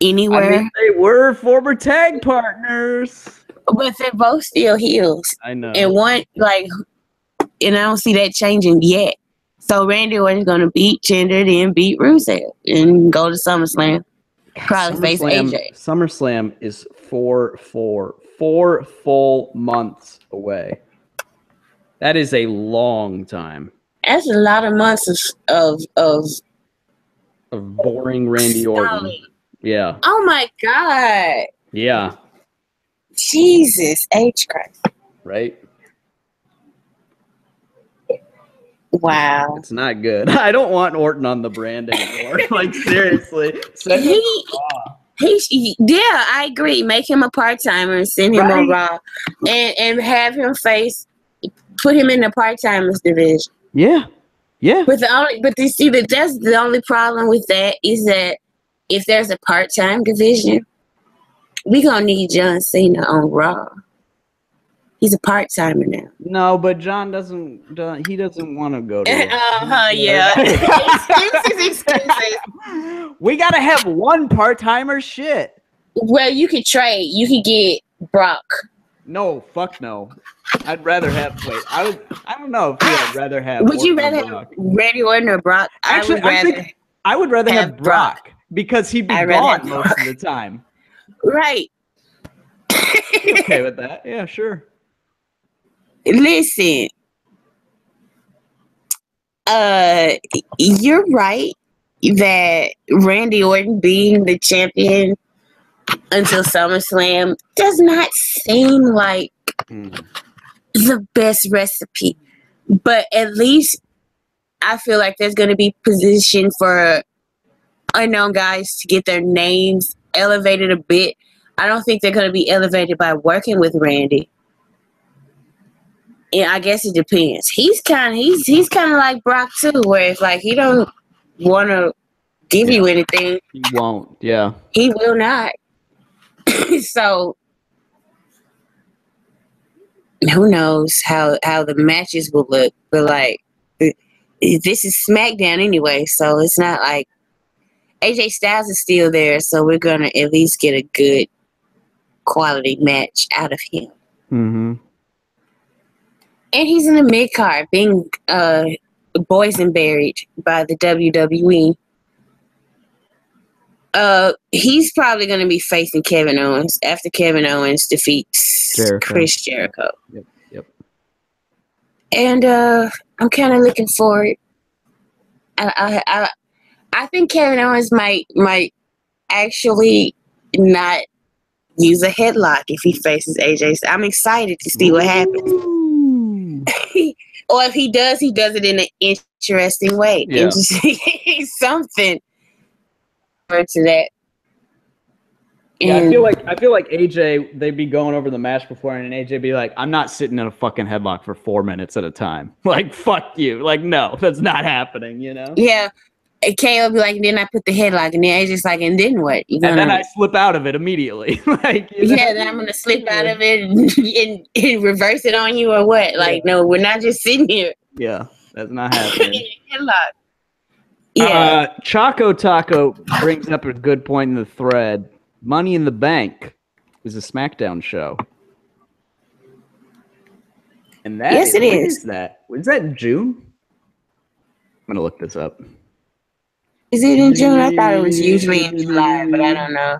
anywhere.
I mean, they were former tag partners.
But they're both still heels.
I know.
And one, like, and I don't see that changing yet. So Randy Orton's going to beat Jinder, then beat Rusev, and go to SummerSlam. Probably face AJ.
SummerSlam is 4 full months away. That is a long time.
That's a lot of months of
boring Randy Orton. Yeah.
Oh my God.
Yeah.
Jesus H Christ.
Right.
Wow.
It's not good. I don't want Orton on the brand anymore. Like, seriously.
Yeah, I agree. Make him a part-timer and send him on Raw. And have him put him in the part-timers division.
Yeah. Yeah.
But that's the only problem with that is that if there's a part-time division, we gonna need John Cena on Raw. He's a part-timer now.
No, but John doesn't want to go to
yeah. Excuses.
We gotta have one part-timer. Shit.
Well, you could trade. You could get Brock.
No, fuck no. I'd rather have I don't know if I'd rather have.
Would you rather have Randy Orton or Brock?
Actually, I would rather have Brock because he'd be gone most of the time.
Right.
Okay with that? Yeah, sure.
Listen, you're right that Randy Orton being the champion until SummerSlam does not seem like the best recipe. But at least I feel like there's going to be position for unknown guys to get their names elevated a bit. I don't think they're going to be elevated by working with Randy. Yeah, I guess it depends. He's kind of like Brock too, where it's like he don't want to give you anything.
He won't. Yeah,
he will not. So who knows how the matches will look? But like this is SmackDown anyway, so it's not like AJ Styles is still there, so we're gonna at least get a good quality match out of him.
Mm-hmm.
And he's in the mid card, being boysenberried by the WWE. He's probably going to be facing Kevin Owens after Kevin Owens defeats Chris Jericho.
Yep.
And I'm kind of looking forward. I think Kevin Owens might actually not use a headlock if he faces AJ. I'm excited to see what happens. Or if he does it in an interesting way.
Yeah.
Something to that.
Yeah, I feel like AJ, they'd be going over the match before, and AJ be like, "I'm not sitting in a fucking headlock for 4 minutes at a time. Like, fuck you. Like, no, that's not happening. You know."
Yeah, KO be like, and then I put the headlock, and then it's just like, and then what?
And then I slip out of it immediately. Like,
yeah, then I'm gonna slip out of it and reverse it on you or what? Like, no, we're not just sitting here.
Yeah, that's not happening.
Headlock. Yeah.
Choco Taco brings up a good point in the thread. Money in the Bank is a SmackDown show. And that
yes, it is.
When is that? Is that in June? I'm going to look this up.
Is it in June? I thought it was usually in July, but I don't know.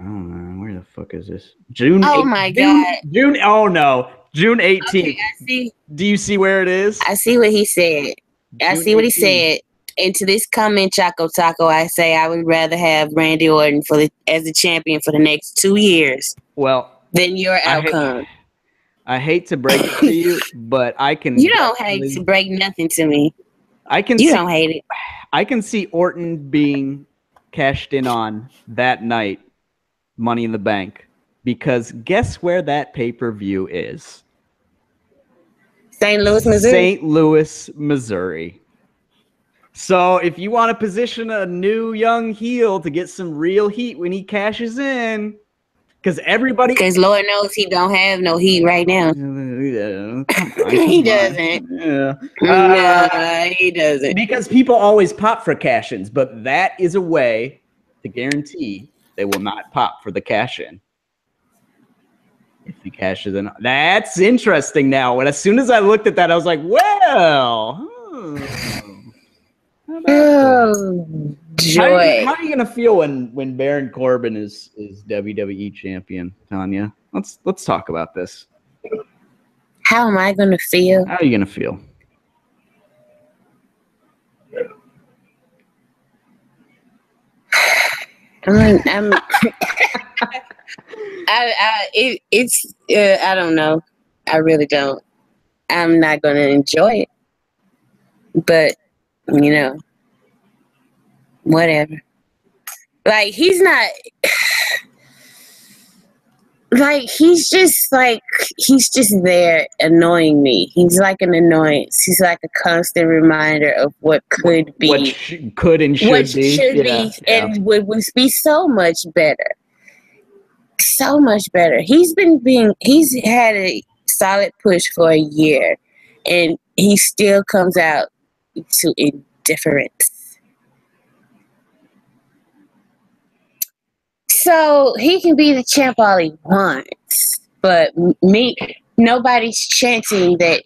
I don't know. Where the fuck is this? June 18th.
Oh, my God.
June. Oh, no. June 18th.
Okay, I see.
Do you see where it is?
I see what he said. I see what he said. And to this comment, Choco Taco, I say I would rather have Randy Orton as the champion for the next 2 years.
Well,
than your outcome.
I hate to break it to you, but I can.
You don't hate to break nothing to me.
You
don't hate it.
I can see Orton being cashed in on that night, Money in the Bank, because guess where that pay-per-view is?
St. Louis, Missouri.
St. Louis, Missouri. So if you want to position a new young heel to get some real heat when he cashes in, because
Lord knows he don't have no heat right now. He doesn't.
Yeah.
No, he doesn't.
Because people always pop for cash-ins, but that is a way to guarantee they will not pop for the cash-in. If he cashes in, that's interesting. Now, as soon as I looked at that, I was like, well.
Oh, joy.
How are you gonna feel when Baron Corbin is WWE champion, Tonya? Let's talk about this.
How am I gonna feel?
How are you gonna feel?
I don't know. I really don't. I'm not gonna enjoy it, but whatever. Like, he's not. Like, he's just there annoying me. He's like an annoyance. He's like a constant reminder of what could be.
What could and should be.
And would be so much better. So much better. He's had a solid push for a year, and he still comes out to indifference. So he can be the champ all he wants, but nobody's chanting that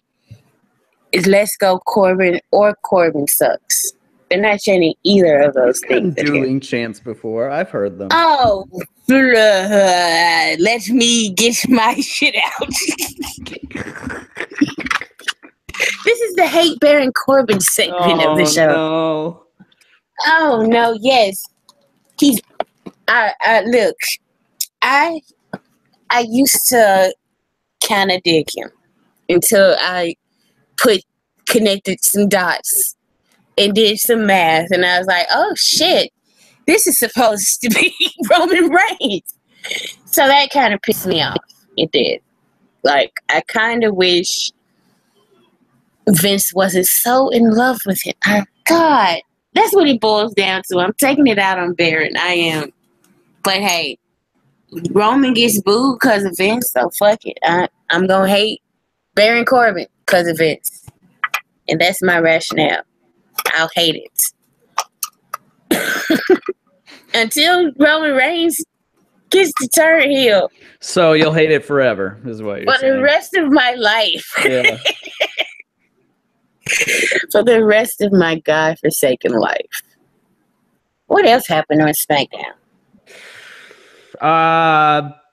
let's go Corbin or Corbin sucks. They're not chanting either of those things.
Dueling chants before. I've heard them.
Oh, let me get my shit out. This is the hate Baron Corbin segment of the show.
No.
Oh no! Yes, he's. Look. I used to kind of dig him until I connected some dots and did some math, and I was like, oh shit, this is supposed to be Roman Reigns. So that kind of pissed me off. It did. Like, I kind of wish Vince wasn't so in love with him. God, that's what it boils down to. I'm taking it out on Baron. I am. But hey, Roman gets booed because of Vince, so fuck it. I'm going to hate Baron Corbin because of Vince. And that's my rationale. I'll hate it. Until Roman Reigns gets to turn heel.
So you'll hate it forever, is what you're saying.
For the rest of my life.
Yeah.
For the rest of my God-forsaken life. What else happened on SmackDown?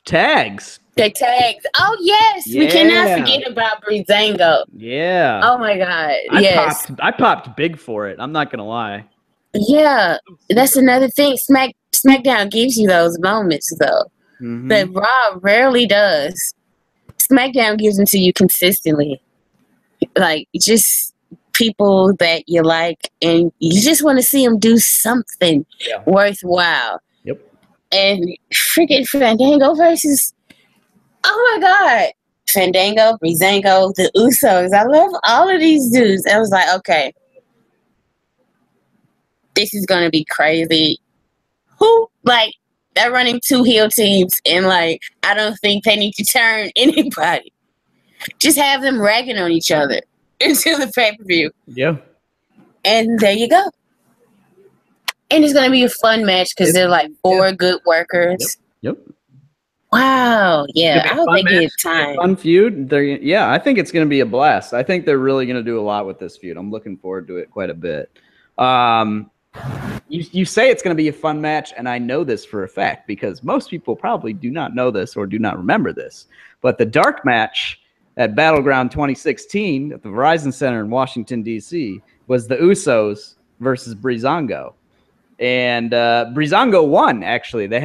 Tags.
The tags. Oh, yes. Yeah. We cannot forget about Breezango.
Yeah.
Oh, my God.
I popped big for it. I'm not going to lie.
Yeah. That's another thing. SmackDown gives you those moments, though.
Mm-hmm.
That Raw rarely does. SmackDown gives them to you consistently. Like, just people that you like, and you just want to see them do something worthwhile.
Yep.
And freaking Fandango versus, oh my God, Fandango, Breezango, the Usos. I love all of these dudes. I was like, okay, this is gonna be crazy. Who like they're running 2 heel teams, and like I don't think they need to turn anybody. Just have them ragging on each other until the pay-per-view.
Yeah.
And there you go. And it's gonna be a fun match because they're like 4 good workers.
Yep.
Wow. Yeah, I hope they get time.
Fun feud. Yeah, I think it's going to be a blast. I think they're really going to do a lot with this feud. I'm looking forward to it quite a bit. You say it's going to be a fun match, and I know this for a fact because most people probably do not know this or do not remember this. But the dark match at Battleground 2016 at the Verizon Center in Washington, D.C. was the Usos versus Breezango. And Breezango won, actually. They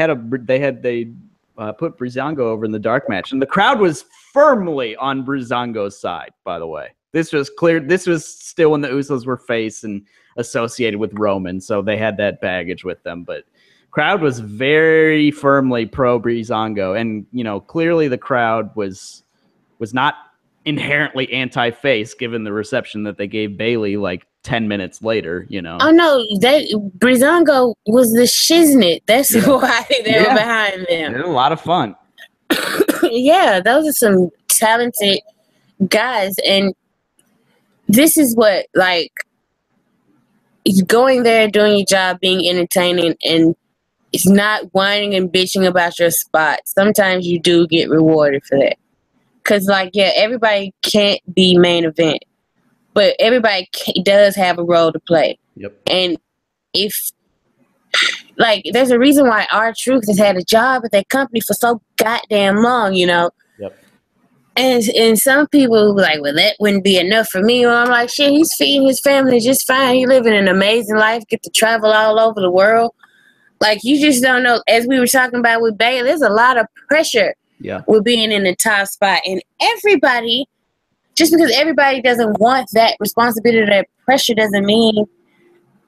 put Breezango over in the dark match, and the crowd was firmly on Breezango's side, by the way. This was clear. This was still when the Usos were face and associated with Roman, so they had that baggage with them. But crowd was very firmly pro Breezango, and clearly the crowd was not inherently anti-face, given the reception that they gave Bayley like 10 minutes later.
Oh no, Breezango was the shiznit. That's why they were behind them.
It was a lot of fun.
Yeah, those are some talented guys, and this is what going there, doing your job, being entertaining, and it's not whining and bitching about your spot. Sometimes you do get rewarded for that. Because, everybody can't be main event. But everybody does have a role to play.
Yep.
And if, there's a reason why R-Truth has had a job at that company for so goddamn long, Yep. And some people like, well, that wouldn't be enough for me. Or I'm like, shit, he's feeding his family just fine. He's living an amazing life, get to travel all over the world. You just don't know. As we were talking about with Bayley, there's a lot of pressure.
Yeah.
With being in the top spot. And everybody, just because everybody doesn't want that responsibility, that pressure doesn't mean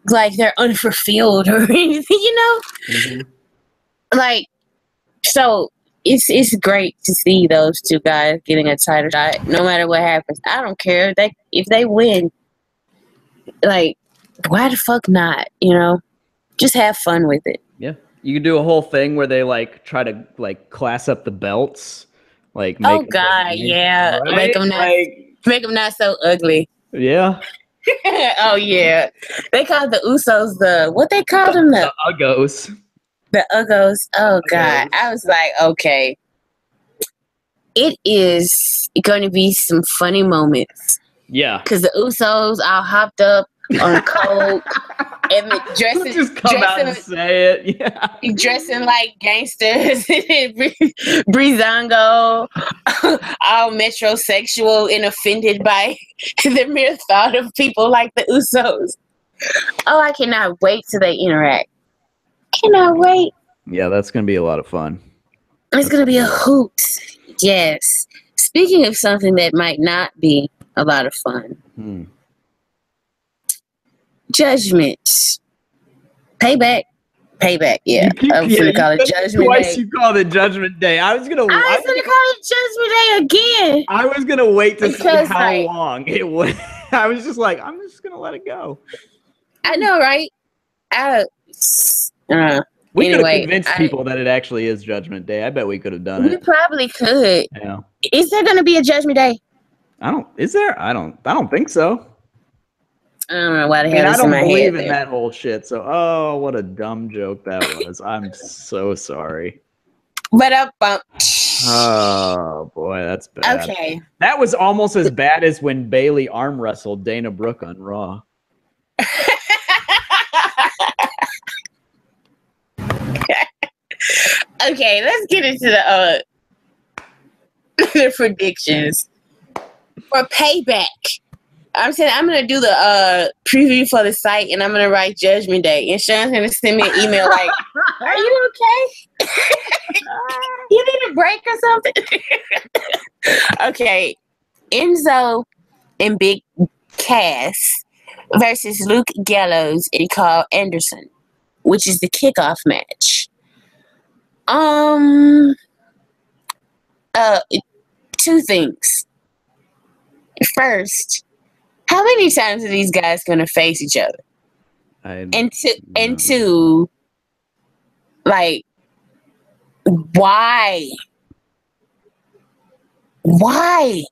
they're unfulfilled or anything, Mm-hmm. So it's great to see those 2 guys getting a title shot, no matter what happens. I don't care if they win. Why the fuck not? Just have fun with it.
Yeah. You could do a whole thing where they try to class up the belts, make
oh god, yeah, right? make them not so ugly.
Yeah.
Oh yeah, they called the Usos what they called them
the Uggos.
The Uggos. Oh god, I was like, okay, it is going to be some funny moments.
Yeah,
because the Usos all hopped up on coke. And dressing,
just come out and say it. Yeah,
dressing like gangsters. Breezango, all metrosexual and offended by the mere thought of people like the Usos. Oh, I cannot wait till they interact. Cannot wait.
Yeah, that's gonna be a lot of fun.
It's gonna be a hoot. Yes. Speaking of something that might not be a lot of fun. Judgment. Payback. Yeah. I'm going to call it Judgment
twice
Day.
You called it Judgment Day. I was going to
call it Judgment Day again.
I was going to wait to see how long it would. I was just like, I'm just going to let it go.
I know, right?
We could have convinced people that it actually is Judgment Day. I bet we could have done it.
We probably could.
Yeah.
Is there going to be a Judgment Day?
Is there? I don't think so.
I don't know why the hell
I don't believe in
there.
that whole shit. So, what a dumb joke that was. I'm so sorry.
But
oh boy, that's bad.
Okay.
That was almost as bad as when Bayley arm wrestled Dana Brooke on Raw.
Okay, let's get into the predictions for Payback. I'm saying I'm gonna do the preview for the site, and I'm gonna write Judgment Day. And Sean's gonna send me an email like, "Are you okay? You need a break or something?" Okay, Enzo and Big Cass versus Luke Gallows and Carl Anderson, which is the kickoff match. Two things. First, how many times are these guys going to face each other? and two, like, why? Like,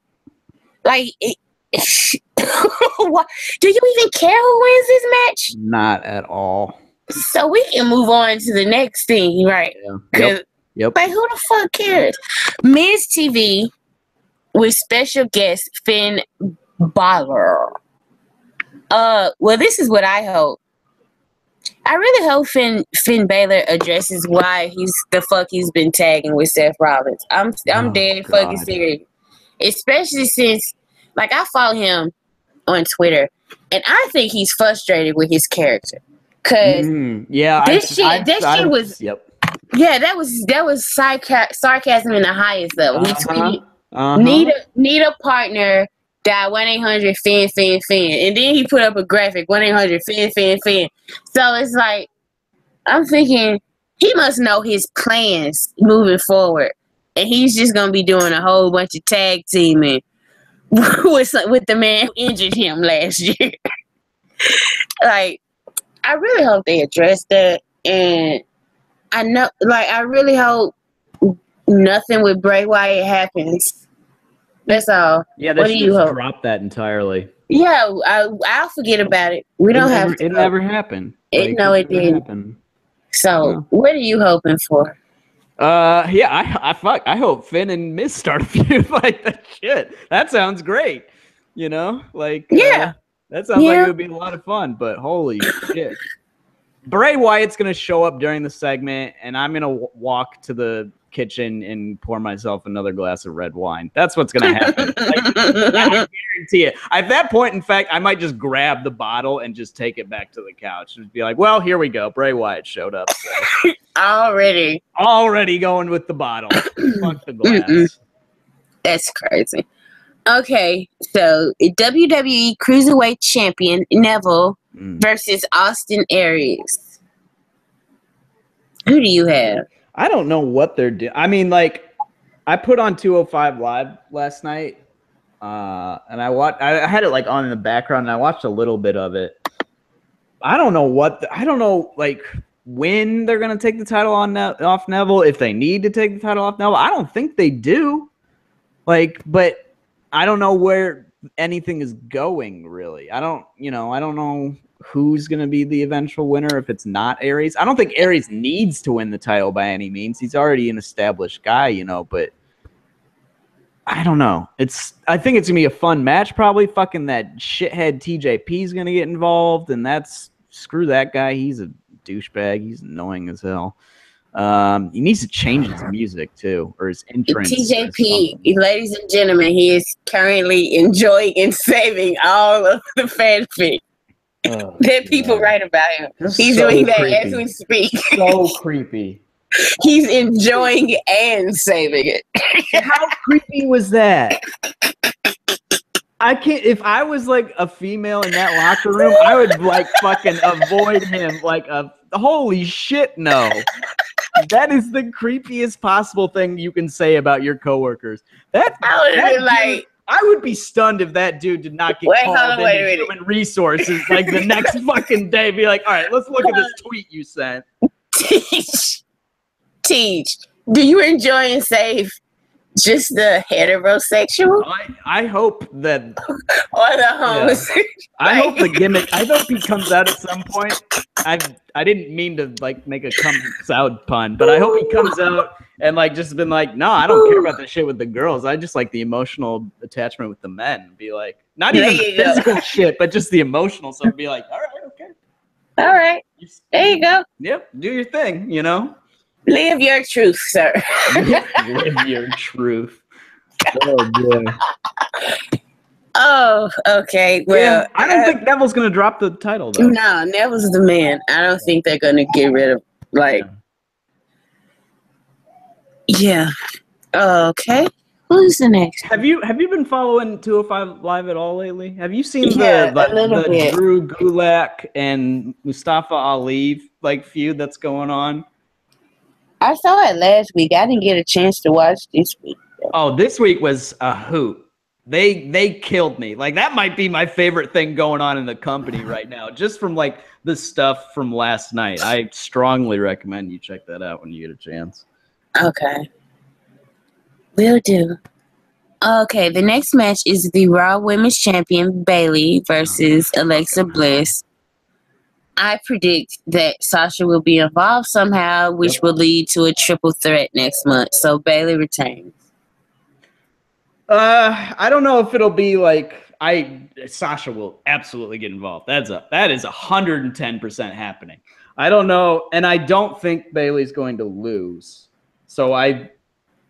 what? Do you even care who wins this match?
Not at all.
So we can move on to the next thing, right?
Yeah. Yep.
Like, who the fuck cares? Miz TV with special guest Finn Balor. Well, this is what I hope. I really hope Finn Balor addresses why he's been tagging with Seth Rollins. I'm dead fucking serious. Especially since, like, I follow him on Twitter, and I think he's frustrated with his character. Cause that was sarcasm in the highest level. He tweeted, need a partner. Dial 1-800-FIN, and then he put up a graphic 1-800-FIN. So it's like, I'm thinking he must know his plans moving forward, and he's just gonna be doing a whole bunch of tag teaming with the man who injured him last year. Like, I really hope they address that, and I really hope nothing with Bray Wyatt happens. That's all.
Yeah, they should just drop that entirely.
Yeah, I'll forget about it. We don't have to.
It never happened.
It didn't. Happen. So, what are you hoping for?
I hope Finn and Miz start a feud like that shit. That sounds great. You know, like that sounds like it would be a lot of fun. But holy shit, Bray Wyatt's gonna show up during the segment, and I'm gonna walk to the kitchen and pour myself another glass of red wine. That's what's gonna happen. I guarantee it. At that point, in fact, I might just grab the bottle and just take it back to the couch and be like, well, here we go. Bray Wyatt showed up. So.
Already
going with the bottle. Fuck the glass.
That's crazy. Okay, so WWE Cruiserweight Champion Neville versus Austin Aries. Who do you have?
I don't know what they're doing. I mean, like, I put on 205 Live last night, and I had it like on in the background, and I watched a little bit of it. I don't know like when they're gonna take the title off Neville, if they need to take the title off Neville. I don't think they do. Like, but I don't know where anything is going really. I don't know who's going to be the eventual winner if it's not Aries. I don't think Aries needs to win the title by any means. He's already an established guy, but I don't know. I think it's going to be a fun match probably. Fucking that shithead TJP is going to get involved, and screw that guy. He's a douchebag. He's annoying as hell. He needs to change his music too, or his entrance.
TJP, ladies and gentlemen, he is currently enjoying and saving all of the fanfic that people write about him. He's doing that as we speak.
So creepy.
He's enjoying and saving it.
How creepy was that? I can't. If I was like a female in that locker room, I would like fucking avoid him like a holy shit. No. That is the creepiest possible thing you can say about your coworkers. I would be stunned if that dude did not get called into human resources like the next fucking day. Be like, all right, let's look at this tweet you sent.
Teach. Do you enjoy and save just the heterosexual?
I hope that.
Or the homosexual.
Yeah. I hope the gimmick. I hope he comes out at some point. I didn't mean to like make a comes out pun, but I hope he comes out and like just been like, no, I don't care about the shit with the girls. I just like the emotional attachment with the men. Be like, not even the physical shit, but just the emotional. So be like, all right, okay.
All right. There you go.
Yep. Do your thing,
Live your truth, sir.
Live your truth. Oh, boy.
Oh, okay. Well,
I don't think Neville's going to drop the title, though.
No, Neville's the man. I don't think they're going to get rid of, Yeah. Okay. Who's the next?
Have you been following 205 Live at all lately? Have you seen
the
Drew Gulak and Mustafa Ali feud that's going on?
I saw it last week. I didn't get a chance to watch this week.
Oh, this week was a hoot. They killed me. Like, that might be my favorite thing going on in the company right now, just from like the stuff from last night. I strongly recommend you check that out when you get a chance.
Okay. Will do. Okay, the next match is the Raw Women's Champion Bayley versus Alexa Bliss. I predict that Sasha will be involved somehow, which will lead to a triple threat next month. So Bayley retains.
I don't know if it'll be like Sasha will absolutely get involved. That is 110% happening. I don't know, and I don't think Bayley's going to lose. So I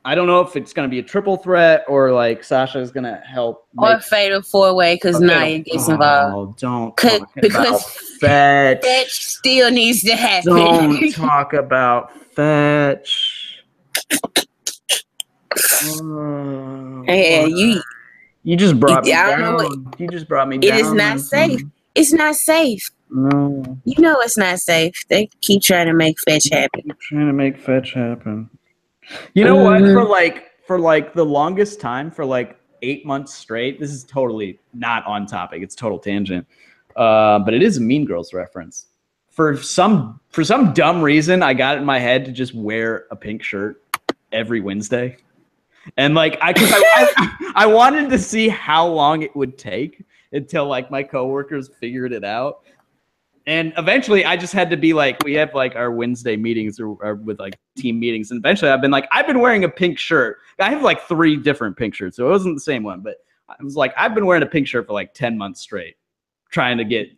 don't know if it's going to be a triple threat or like Sasha is going to help.
Or a fatal 4-way because Nia gets involved.
Don't talk about fetch.
Fetch still needs to happen.
Don't talk about fetch.
Yeah,
you just brought me down. You just brought me down.
It is not safe. It's not safe.
No.
You know it's not safe. They keep trying to make fetch happen.
You know what? For the longest time, for like 8 months straight, this is totally not on topic. It's total tangent. But it is a Mean Girls reference. For some dumb reason, I got it in my head to just wear a pink shirt every Wednesday. And like I wanted to see how long it would take until like my coworkers figured it out. And eventually I just had to be like, we have like our Wednesday meetings or with like team meetings. And eventually I've been wearing a pink shirt. I have like 3 different pink shirts. So it wasn't the same one, but I was like, I've been wearing a pink shirt for like 10 months straight, trying to get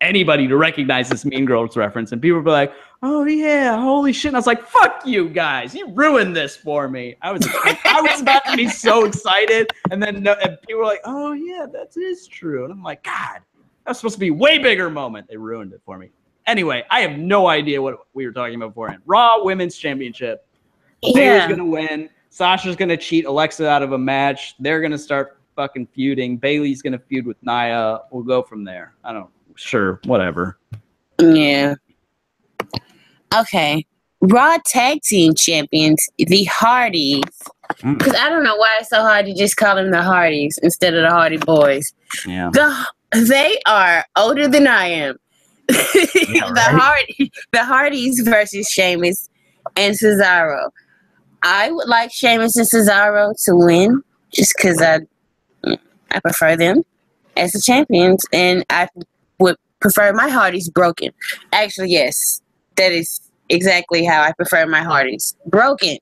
anybody to recognize this Mean Girls reference. And people would be like, oh yeah, holy shit. And I was like, fuck you guys. You ruined this for me. I was about to be so excited. And then and people were like, oh yeah, that is true. And I'm like, God, that was supposed to be a way bigger moment. They ruined it for me. Anyway, I have no idea what we were talking about beforehand. Raw Women's Championship. Bayley's going to win. Sasha's going to cheat Alexa out of a match. They're going to start fucking feuding. Bayley's going to feud with Nia. We'll go from there. I don't know. Sure, whatever.
Yeah. Okay. Raw Tag Team Champions, the Hardys. Because I don't know why it's so hard to just call them the Hardys instead of the Hardy Boys.
Yeah.
They are older than I am.
Yeah, right?
The Hardys versus Sheamus and Cesaro. I would like Sheamus and Cesaro to win just because I prefer them as the champions, and I would prefer my Hardys broken. Actually, yes, that is exactly how I prefer my Hardys. Broken.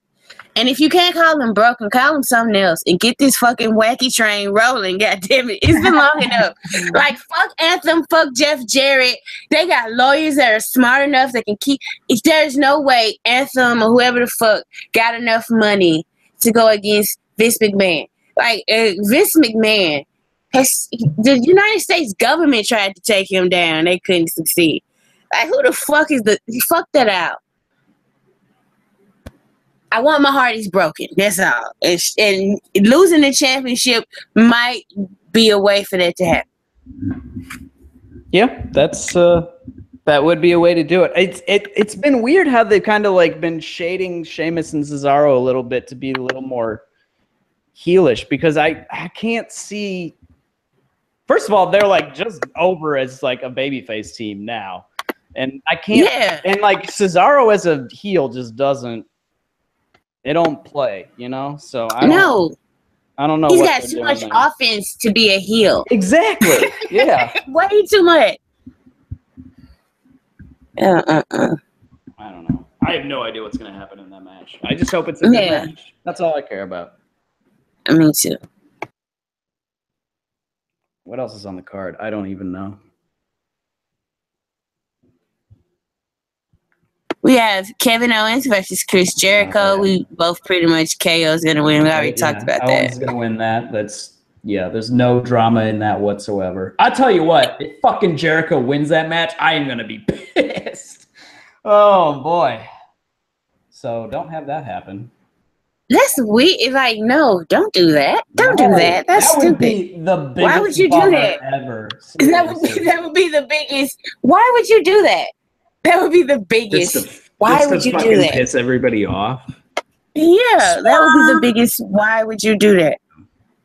And if you can't call them broken, call them something else and get this fucking wacky train rolling. God damn it. It's been long enough. Like, fuck Anthem, fuck Jeff Jarrett. They got lawyers that are smart enough that can keep. If there's no way Anthem or whoever the fuck got enough money to go against Vince McMahon. Like, Vince McMahon the United States government tried to take him down. They couldn't succeed. Like, who the fuck is fuck that out. I want my Hardys broken. That's all. And losing the championship might be a way for that to happen.
Yeah, that would be a way to do it. It's been weird how they've kind of like been shading Sheamus and Cesaro a little bit to be a little more heelish, because I can't see. First of all, they're like just over as like a babyface team now, and I can't. Yeah. And like Cesaro as a heel just doesn't. They don't play, you know? So I don't know. He's got too much offense to be a heel. Exactly. Yeah.
Way too much.
I don't know. I have no idea what's going to happen in that match. I just hope it's a good match. That's all I care about.
Me too.
What else is on the card? I don't even know.
We have Kevin Owens versus Chris Jericho. We both pretty much KO's going to win. We already talked about that.
Owens is going to win that. There's no drama in that whatsoever. I'll tell you what, if fucking Jericho wins that match, I am going to be pissed. Oh, boy. So don't have that happen.
That's weird. Like, no, don't do that. Don't do that. That's stupid.
Would be the biggest
Why would you do that?
Ever.
That would be the biggest. Why would you do that? That would be the biggest. Why would you do that?
Piss everybody off.
Yeah, that would be the biggest. Why would you do that?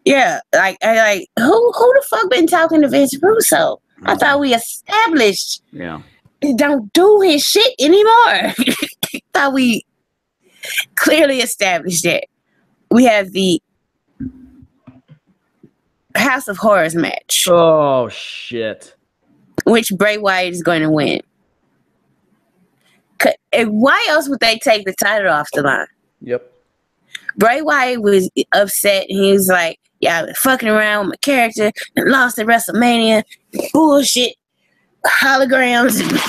Yeah, who the fuck been talking to Vince Russo? I thought we established.
Yeah.
He don't do his shit anymore. Thought we clearly established that. We have the House of Horrors match.
Oh shit.
Which Bray Wyatt is going to win. Why else would they take the title off the line?
Yep.
Bray Wyatt was upset. He was like, yeah, I've been fucking around with my character and lost at WrestleMania. Bullshit. Holograms and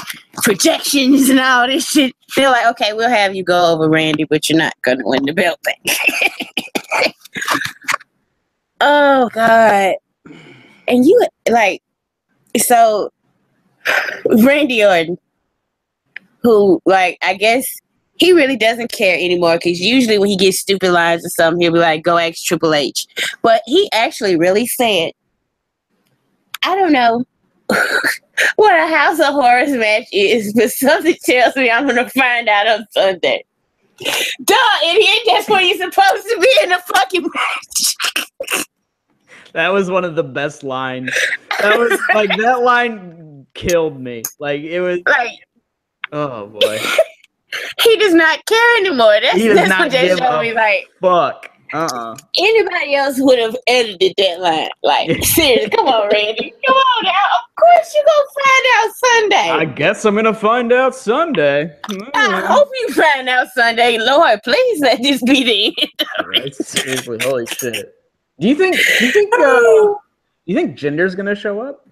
projections and all this shit. They're like, okay, we'll have you go over Randy, but you're not going to win the belt thing. Oh, God. And you, so Randy Orton, who, I guess he really doesn't care anymore, because usually when he gets stupid lines or something, he'll be like, go ask Triple H. But he actually really said, I don't know what a House of Horrors match is, but something tells me I'm going to find out on Sunday. Duh, idiot, that's where you're supposed to be in a fucking match.
That was one of the best lines. That was that line killed me. It was oh boy.
He does not care anymore. That's what they showed me.
Fuck.
Anybody else would have edited that line. Seriously, come on, Randy. Come on now. Of course you're gonna find out Sunday.
I guess I'm gonna find out Sunday.
I hope you find out Sunday. Lord, please let this be the end.
Right? Seriously, holy shit. Do you think Jinder's gonna show up?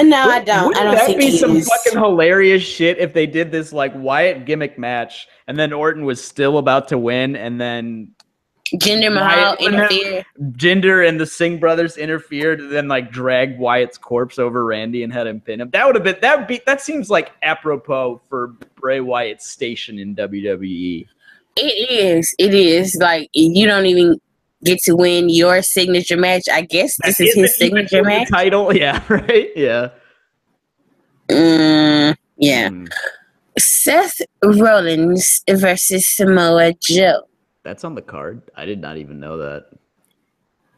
No, I don't. I don't think
that'd be some
is.
fucking hilarious shit if they did this Wyatt gimmick match and then Orton was still about to win and then
Jinder Mahal interfered.
Jinder and the Singh brothers interfered and then dragged Wyatt's corpse over Randy and had him pin him. That seems like apropos for Bray Wyatt's station in WWE.
It is. You don't even get to win your signature match. I guess this is his signature match.
Title, yeah, right, yeah.
Yeah. Seth Rollins versus Samoa Joe.
That's on the card. I did not even know that.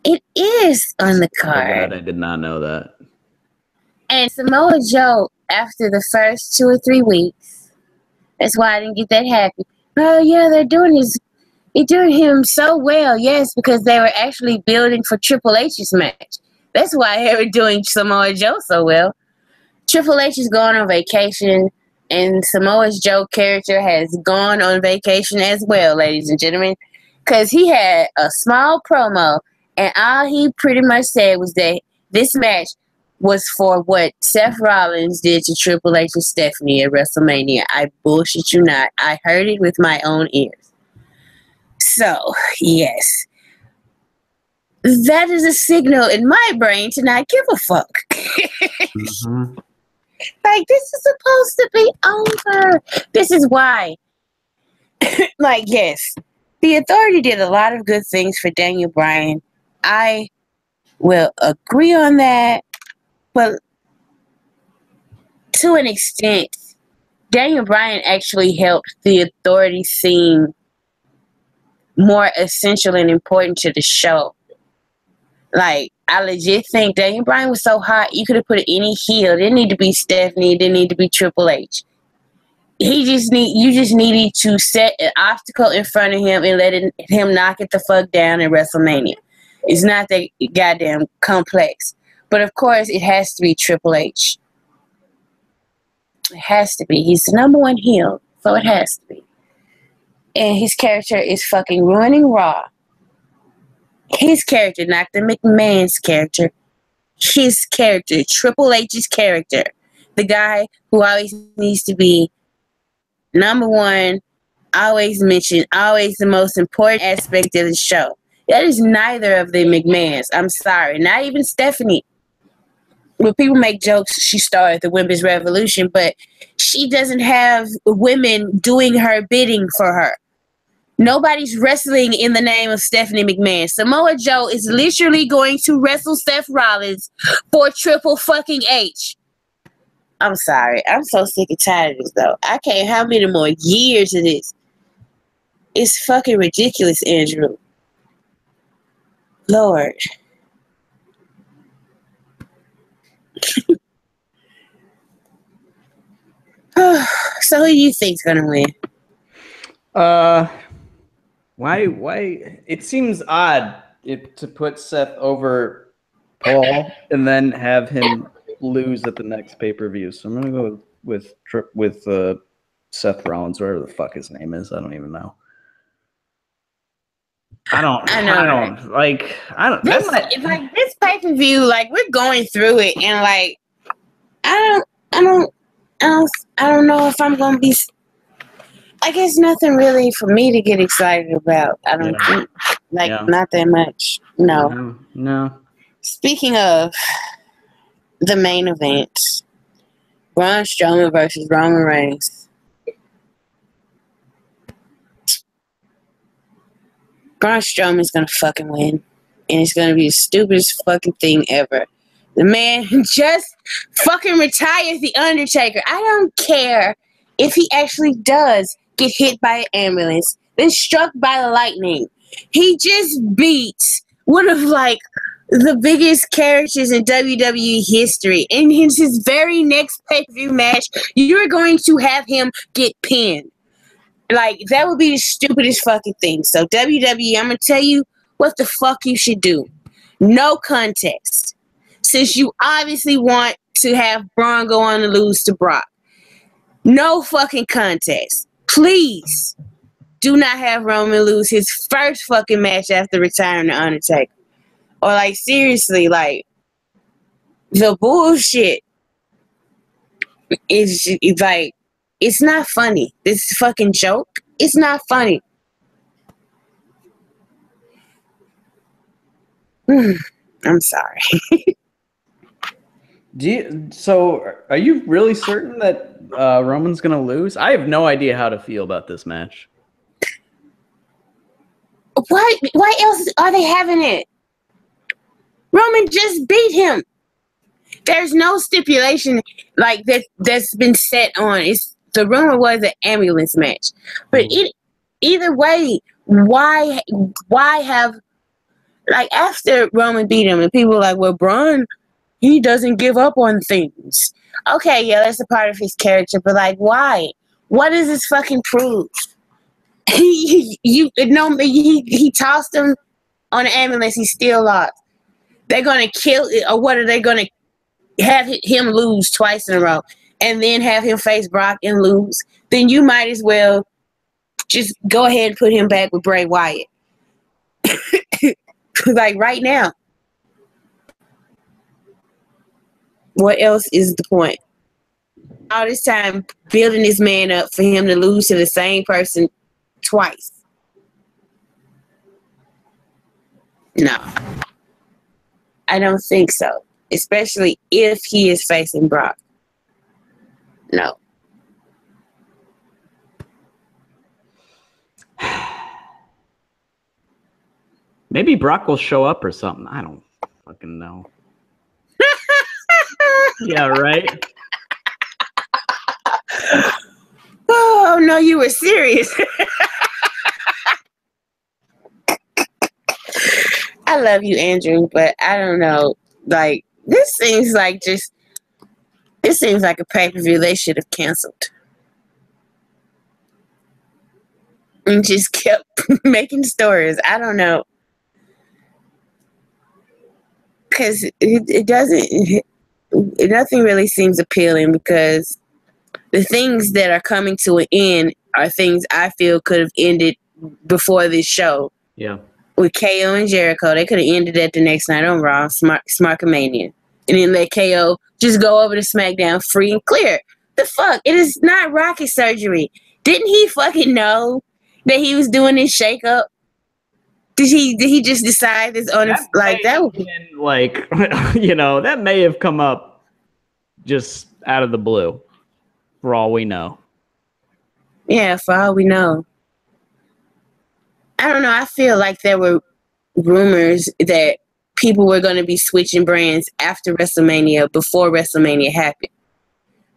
It is on the card.
I did not know that.
And Samoa Joe, after the first 2 or 3 weeks, that's why I didn't get that happy. Oh yeah, they're doing him so well. Yes, because they were actually building for Triple H's match. That's why they were doing Samoa Joe so well. Triple H is going on vacation, and Samoa Joe character has gone on vacation as well, ladies and gentlemen, because he had a small promo, and all he pretty much said was that this match was for what Seth Rollins did to Triple H and Stephanie at WrestleMania. I bullshit you not. I heard it with my own ears. So, yes. That is a signal in my brain to not give a fuck.
Mm-hmm.
This is supposed to be over. This is why. Yes. The Authority did a lot of good things for Daniel Bryan. I will agree on that. But to an extent, Daniel Bryan actually helped the Authority seem more essential and important to the show. I legit think Daniel Bryan was so hot, you could have put any heel. It didn't need to be Stephanie. It didn't need to be Triple H. You just needed to set an obstacle in front of him and let him knock it the fuck down in WrestleMania. It's not that goddamn complex. But of course, it has to be Triple H. It has to be. He's the number one heel, so it has to be. And his character is fucking ruining Raw. His character, not the McMahon's character. His character, Triple H's character. The guy who always needs to be number one, always mentioned, always the most important aspect of the show. That is neither of the McMahons. I'm sorry. Not even Stephanie. When people make jokes, she started the women's revolution, but she doesn't have women doing her bidding for her. Nobody's wrestling in the name of Stephanie McMahon. Samoa Joe is literally going to wrestle Seth Rollins for Triple fucking H. I'm sorry. I'm so sick and tired of this, though. I can't have many more years of this. It's fucking ridiculous, Andrew. Lord. So who do you think's gonna win?
Why? It seems odd to put Seth over Paul and then have him lose at the next pay-per-view. So I'm gonna go with Seth Rollins, whatever the fuck his name is. I don't even know. I don't.
This pay-per-view, like, we're going through it, and like, I don't know if I'm gonna be. I guess nothing really for me to get excited about. I don't think, not that much.
No.
Speaking of the main event, Braun Strowman versus Roman Reigns. Braun Strowman's gonna fucking win, and it's gonna be the stupidest fucking thing ever. The man just fucking retires The Undertaker. I don't care if he actually does get hit by an ambulance, then struck by the lightning. He just beats one of, like, the biggest characters in WWE history. In his very next pay-per-view match, you're going to have him get pinned. Like, that would be the stupidest fucking thing. So, WWE, I'm going to tell you what the fuck you should do. No contest. Since you obviously want to have Braun go on and lose to Brock. No fucking contest. Please do not have Roman lose his first fucking match after retiring The Undertaker. Or, like, seriously, like, the bullshit is, like, it's not funny. This fucking joke, it's not funny. I'm sorry.
So are you really certain that Roman's gonna lose? I have no idea how to feel about this match.
Why else are they having it? Roman just beat him. There's no stipulation like that's been set on. The rumor was an ambulance match, but either way, why have, like, after Roman beat him and people were like, well, Braun, he doesn't give up on things. Okay, yeah, that's a part of his character, but, like, why? What does this fucking prove? He tossed him on an ambulance. He still lost. They're gonna kill it, or what are they gonna have him lose twice in a row, and then have him face Brock and lose? Then you might as well just go ahead and put him back with Bray Wyatt, like right now. What else is the point? All this time building this man up for him to lose to the same person twice. No. I don't think so. Especially if he is facing Brock. No.
Maybe Brock will show up or something. I don't fucking know. Yeah, right?
Oh, no, you were serious. I love you, Andrew, but I don't know. Like, this seems like a pay-per-view they should have canceled. And just kept making stories. I don't know. Because it doesn't... Nothing really seems appealing, because the things that are coming to an end are things I feel could have ended before this show.
Yeah. With
KO and Jericho, they could have ended that the next night on Raw, Smarkamania. And then let KO just go over to SmackDown free and clear. The fuck? It is not rocket surgery. Didn't he fucking know that he was doing this shakeup? Did he just decide this on that? Like, that would be
like, you know, that may have come up just out of the blue, for all we know.
Yeah, for all we know. I don't know. I feel like there were rumors that people were going to be switching brands after WrestleMania, before WrestleMania happened.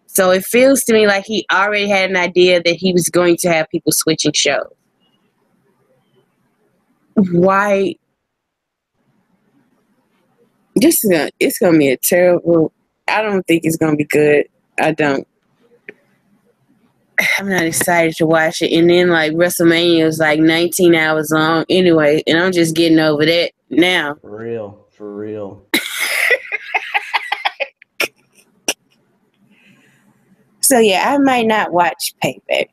So it feels to me like he already had an idea that he was going to have people switching shows. why it's gonna be a terrible. I don't think it's gonna be good. I don't. I'm not excited to watch it. And then like WrestleMania is like 19 hours long anyway, and I'm just getting over that now.
For real.
So yeah, I might not watch Payback.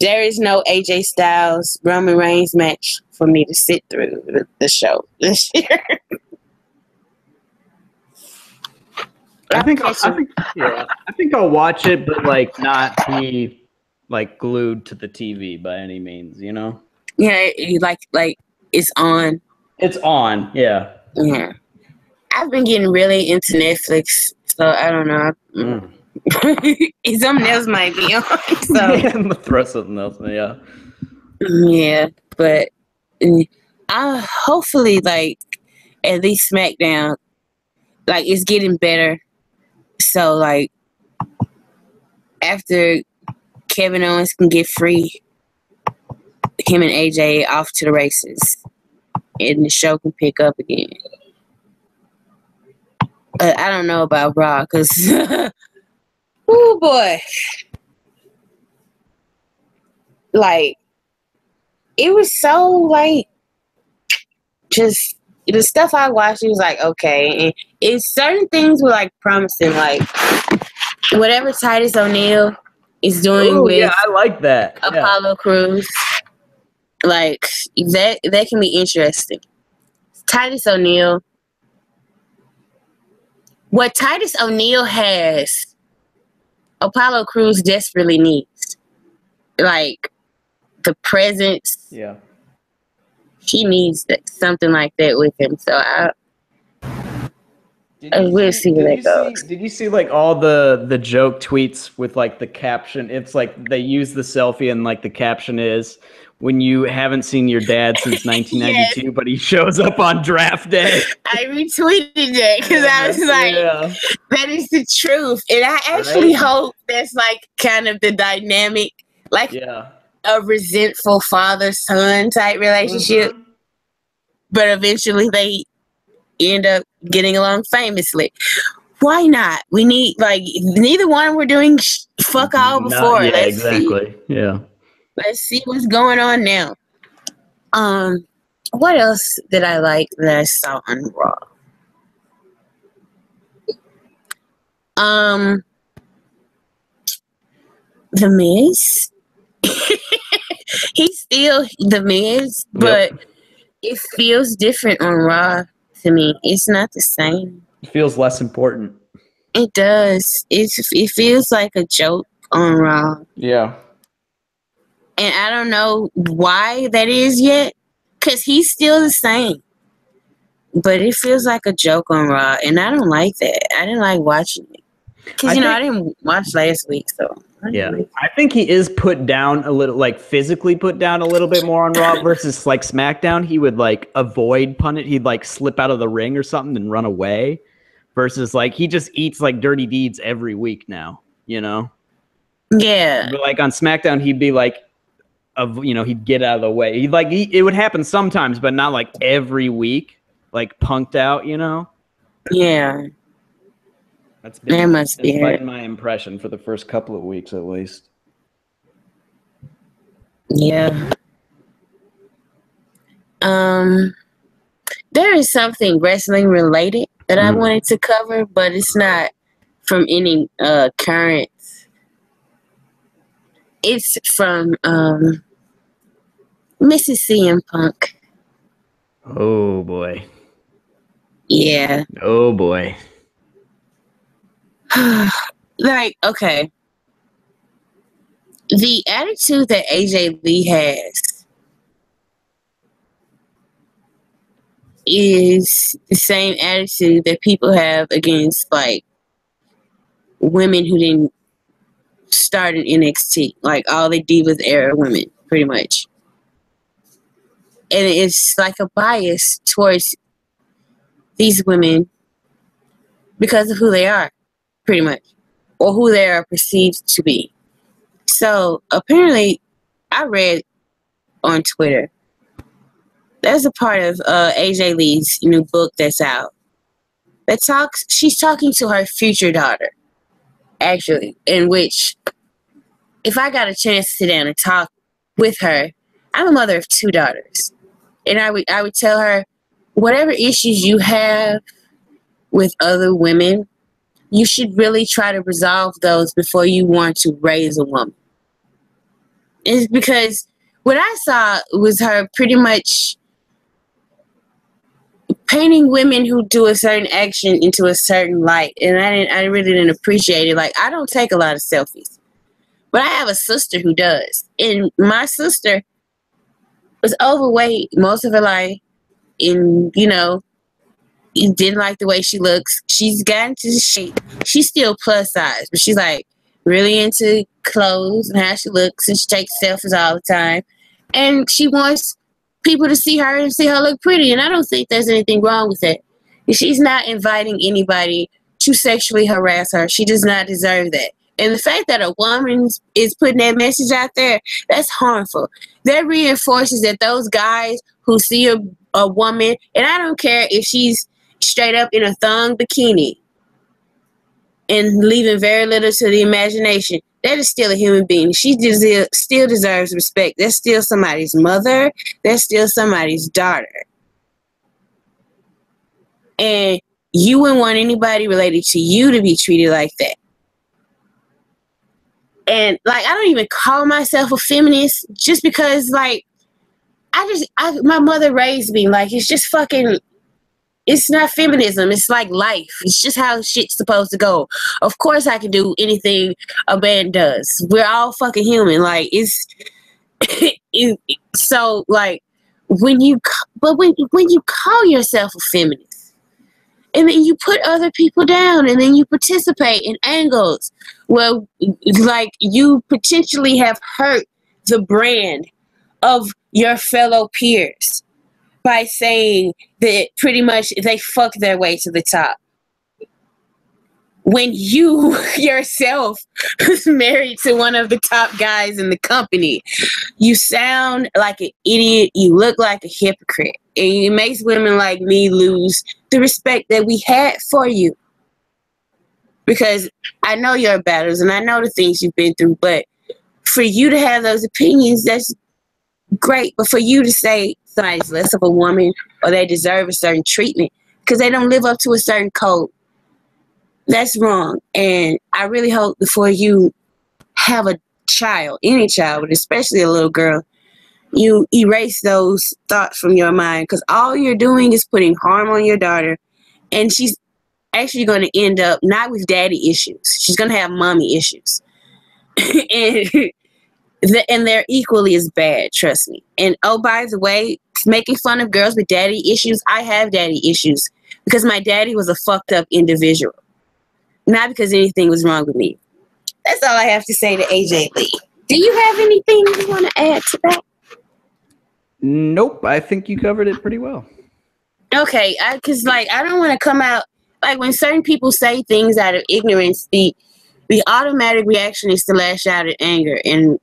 There is no AJ Styles Roman Reigns match for me to sit through the show this year.
I think I'll watch it, but like not be like glued to the TV by any means, you know?
Yeah, like it's on.
It's on, yeah.
Yeah. I've been getting really into Netflix, so I don't know. Something else might be on. So
I'm gonna throw something else, yeah.
Yeah, but I hopefully like at least SmackDown, like it's getting better. So like after Kevin Owens can get free, him and AJ off to the races, and the show can pick up again. I don't know about Raw because, oh boy, like it was so like just the stuff I watched. It was like okay, and it's certain things were like promising, like whatever Titus O'Neil is doing with
yeah, I like that.
Apollo Crews, like that can be interesting. Titus O'Neil. What Titus O'Neil has, Apollo Crews desperately needs. Like the presence.
Yeah.
He needs something like that with him. So we'll see where that goes.
Did you see like all the joke tweets with like the caption? It's like they use the selfie and like the caption is, when you haven't seen your dad since 1992, yes. But he shows up on draft day.
I retweeted that because I was like, that is the truth. And I actually hope that's like kind of the dynamic, like a resentful father-son type relationship. Mm-hmm. But eventually they end up getting along famously. Why not? We need, like, neither one were doing fuck all before.
Yeah, exactly. Yeah.
Let's see what's going on now. What else did I like that I saw on Raw? The Miz. He's still The Miz, but it feels different on Raw to me. It's not the same.
It feels less important.
It does. It feels like a joke on Raw.
Yeah.
And I don't know why that is yet, because he's still the same. But it feels like a joke on Raw, and I don't like that. I didn't like watching it. Because, I didn't watch last week, so.
I think he is put down a little, like physically put down a little bit more on Raw versus like SmackDown. He would like avoid punish. He'd like slip out of the ring or something and run away. Versus like he just eats like dirty deeds every week now, you know?
Yeah.
But like on SmackDown, he'd be like, he'd get out of the way. It would happen sometimes, but not like every week, like punked out, you know?
Yeah.
That's been my impression for the first couple of weeks at least.
Yeah. There is something wrestling related that I wanted to cover, but it's not from any current. It's from Mrs. CM Punk.
Oh boy.
Yeah.
Oh boy.
Like, okay. The attitude that AJ Lee has is the same attitude that people have against, like, women who didn't start in NXT. Like, all the Divas era women, pretty much. And it's like a bias towards these women because of who they are, pretty much, or who they are perceived to be. So apparently, I read on Twitter There's a part of AJ Lee's new book that's out that talks. She's talking to her future daughter, actually, in which, if I got a chance to sit down and talk with her, I'm a mother of 2 daughters, and I would tell her, whatever issues you have with other women, you should really try to resolve those before you want to raise a woman. It's because what I saw was her pretty much painting women who do a certain action into a certain light, and I really didn't appreciate it. Like, I don't take a lot of selfies, but I have a sister who does, and my sister was overweight most of her life, and didn't like the way she looks. She's gotten to shape. She's still plus size, but she's like really into clothes and how she looks, and she takes selfies all the time, and she wants people to see her and see her look pretty, and I don't think there's anything wrong with it. She's not inviting anybody to sexually harass her. She does not deserve that. And the fact that a woman is putting that message out there, that's harmful. That reinforces that those guys who see a woman, and I don't care if she's straight up in a thong bikini and leaving very little to the imagination, that is still a human being. She still deserves respect. That's still somebody's mother. That's still somebody's daughter. And you wouldn't want anybody related to you to be treated like that. And, like, I don't even call myself a feminist just because, like, my mother raised me. Like, it's just fucking... It's not feminism. It's like life. It's just how shit's supposed to go. Of course I can do anything a man does. We're all fucking human. Like, it's... so, like, when you call yourself a feminist, and then you put other people down, and then you participate in angles where, like, you potentially have hurt the brand of your fellow peers by saying that pretty much they fuck their way to the top, when you yourself was married to one of the top guys in the company. You sound like an idiot. You look like a hypocrite. And it makes women like me lose the respect that we had for you. Because I know your battles and I know the things you've been through, but for you to have those opinions, that's great. But for you to say somebody's less of a woman or they deserve a certain treatment because they don't live up to a certain code, that's wrong. And I really hope before you have a child, any child, but especially a little girl, you erase those thoughts from your mind, because all you're doing is putting harm on your daughter, and she's actually going to end up not with daddy issues. She's going to have mommy issues. and they're equally as bad, trust me. And oh, by the way, making fun of girls with daddy issues, I have daddy issues because my daddy was a fucked up individual, not because anything was wrong with me. That's all I have to say to AJ Lee. Do you have anything you want to add to that?
Nope, I think you covered it pretty well.
Okay, because I don't want to come out, like, when certain people say things out of ignorance, the automatic reaction is to lash out in anger, and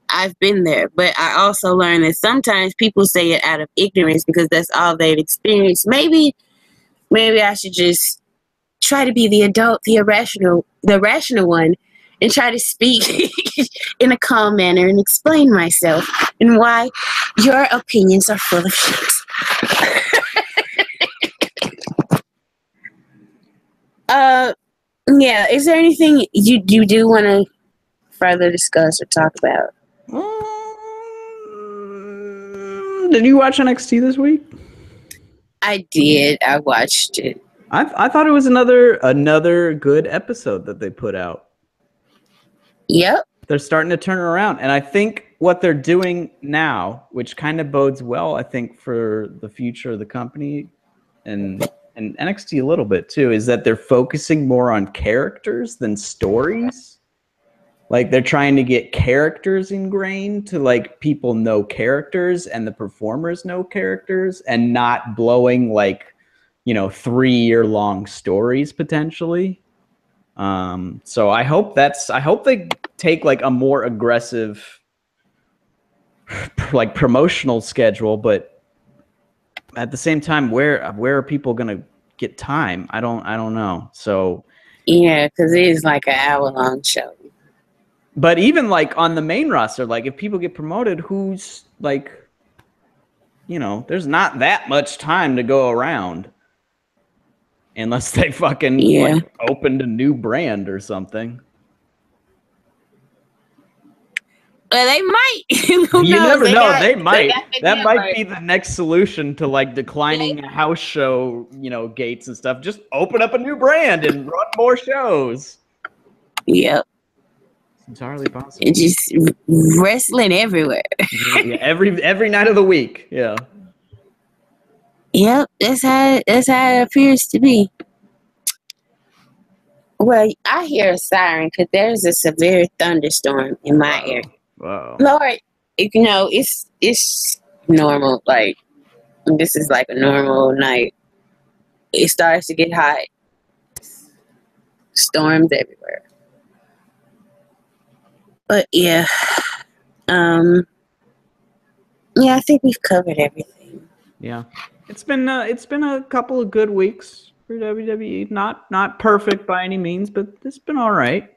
I've been there. But I also learned that sometimes people say it out of ignorance because that's all they've experienced. Maybe I should just try to be the adult, the rational one, and try to speak in a calm manner and explain myself and why your opinions are full of shit. Yeah, is there anything you do want to further discuss or talk about?
Did you watch NXT this week?
I did. I watched it.
I thought it was another good episode that they put out.
Yep.
They're starting to turn it around. And I think what they're doing now, which kind of bodes well, I think, for the future of the company and NXT a little bit too, is that they're focusing more on characters than stories. Like, they're trying to get characters ingrained to, like, people know characters and the performers know characters, and not blowing, like, 3-year-long stories potentially. So I hope they take, like, a more aggressive, like, promotional schedule, but at the same time, where are people gonna get time? I don't know. So
Yeah, because it is like an hour-long show.
but even like on the main roster, like if people get promoted, who's like, there's not that much time to go around unless they fucking like opened a new brand or something.
Well, they might. Who
you
knows?
never know. They might. That
network.
might be the next solution to like declining house show, gates and stuff. Just open up a new brand and run more shows.
Yep.
It's entirely possible.
It's just wrestling everywhere.
Yeah, every night of the week. Yeah.
Yep, that's how it appears to be. Well, I hear a siren because there's a severe thunderstorm in my area.
Wow.
Lord, it's normal. Like, this is like a normal night. It starts to get hot. Storms everywhere. But yeah, I think we've covered everything.
Yeah, it's been a couple of good weeks for WWE. Not perfect by any means, but it's been all right.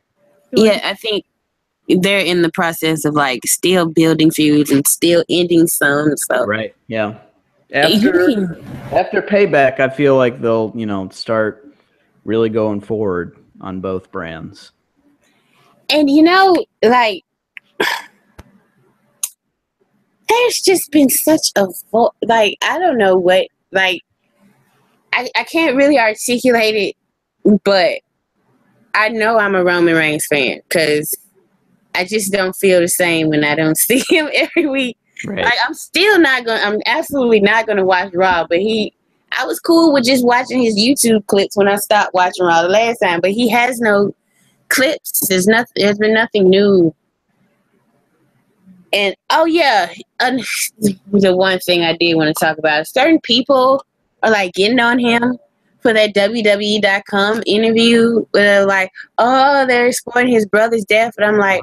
I think they're in the process of like still building feuds and still ending some. So
right, yeah. After Payback, I feel like they'll start really going forward on both brands.
And like, there's just been such a like, I don't know what, like, I can't really articulate it, but I know I'm a Roman Reigns fan because I just don't feel the same when I don't see him every week.
Right.
Like, I'm absolutely not gonna watch Raw, but I was cool with just watching his YouTube clips when I stopped watching Raw the last time, but he has no clips. There's been nothing new. And the one thing I did want to talk about, certain people are like getting on him for that WWE.com interview where they're like, oh, they're exploiting his brother's death. And I'm like,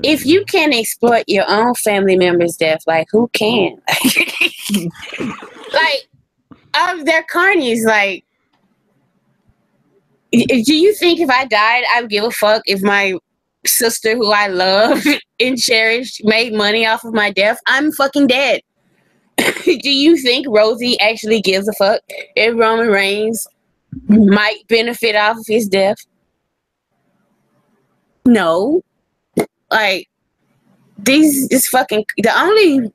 if you can exploit your own family member's death, like, who can? Like, they're carnies. Like, do you think if I died, I would give a fuck if my sister, who I love and cherish, made money off of my death? I'm fucking dead. Do you think Rosie actually gives a fuck if Roman Reigns might benefit off of his death? No. Like, the only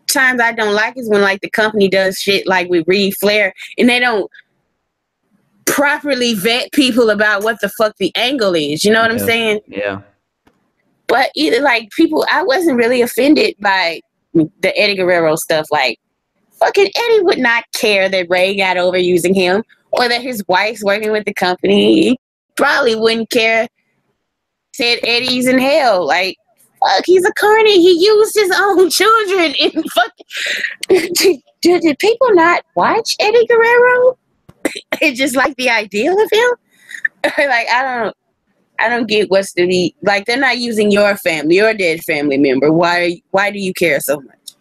times I don't like is when like the company does shit like with Reed Flair and they don't properly vet people about what the fuck the angle is. You know what I'm saying?
Yeah.
But either like people, I wasn't really offended by the Eddie Guerrero stuff. Like, fucking Eddie would not care that Ray got over using him or that his wife's working with the company. He probably wouldn't care. Said Eddie's in hell. Like, fuck, he's a carny. He used his own children in fucking. Did people not watch Eddie Guerrero? It's just like the ideal of him. Like, I don't get what's to be like. They're not using your dead family member. Why do you care so much?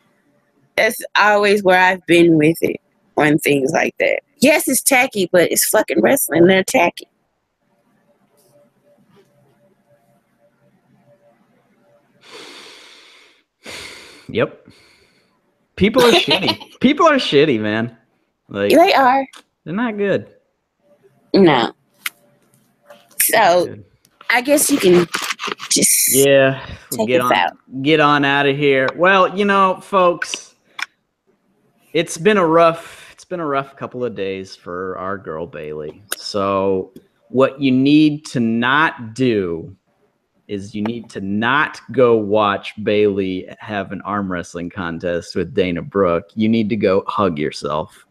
That's always where I've been with it on things like that. Yes, it's tacky, but it's fucking wrestling. They're tacky.
Yep. People are shitty. People are shitty, man. Like,
they are.
They're not good.
No. So, I guess you can just
get on out of here. Well, folks, it's been a rough couple of days for our girl Bailey. So, what you need to not do is you need to not go watch Bailey have an arm wrestling contest with Dana Brooke. You need to go hug yourself.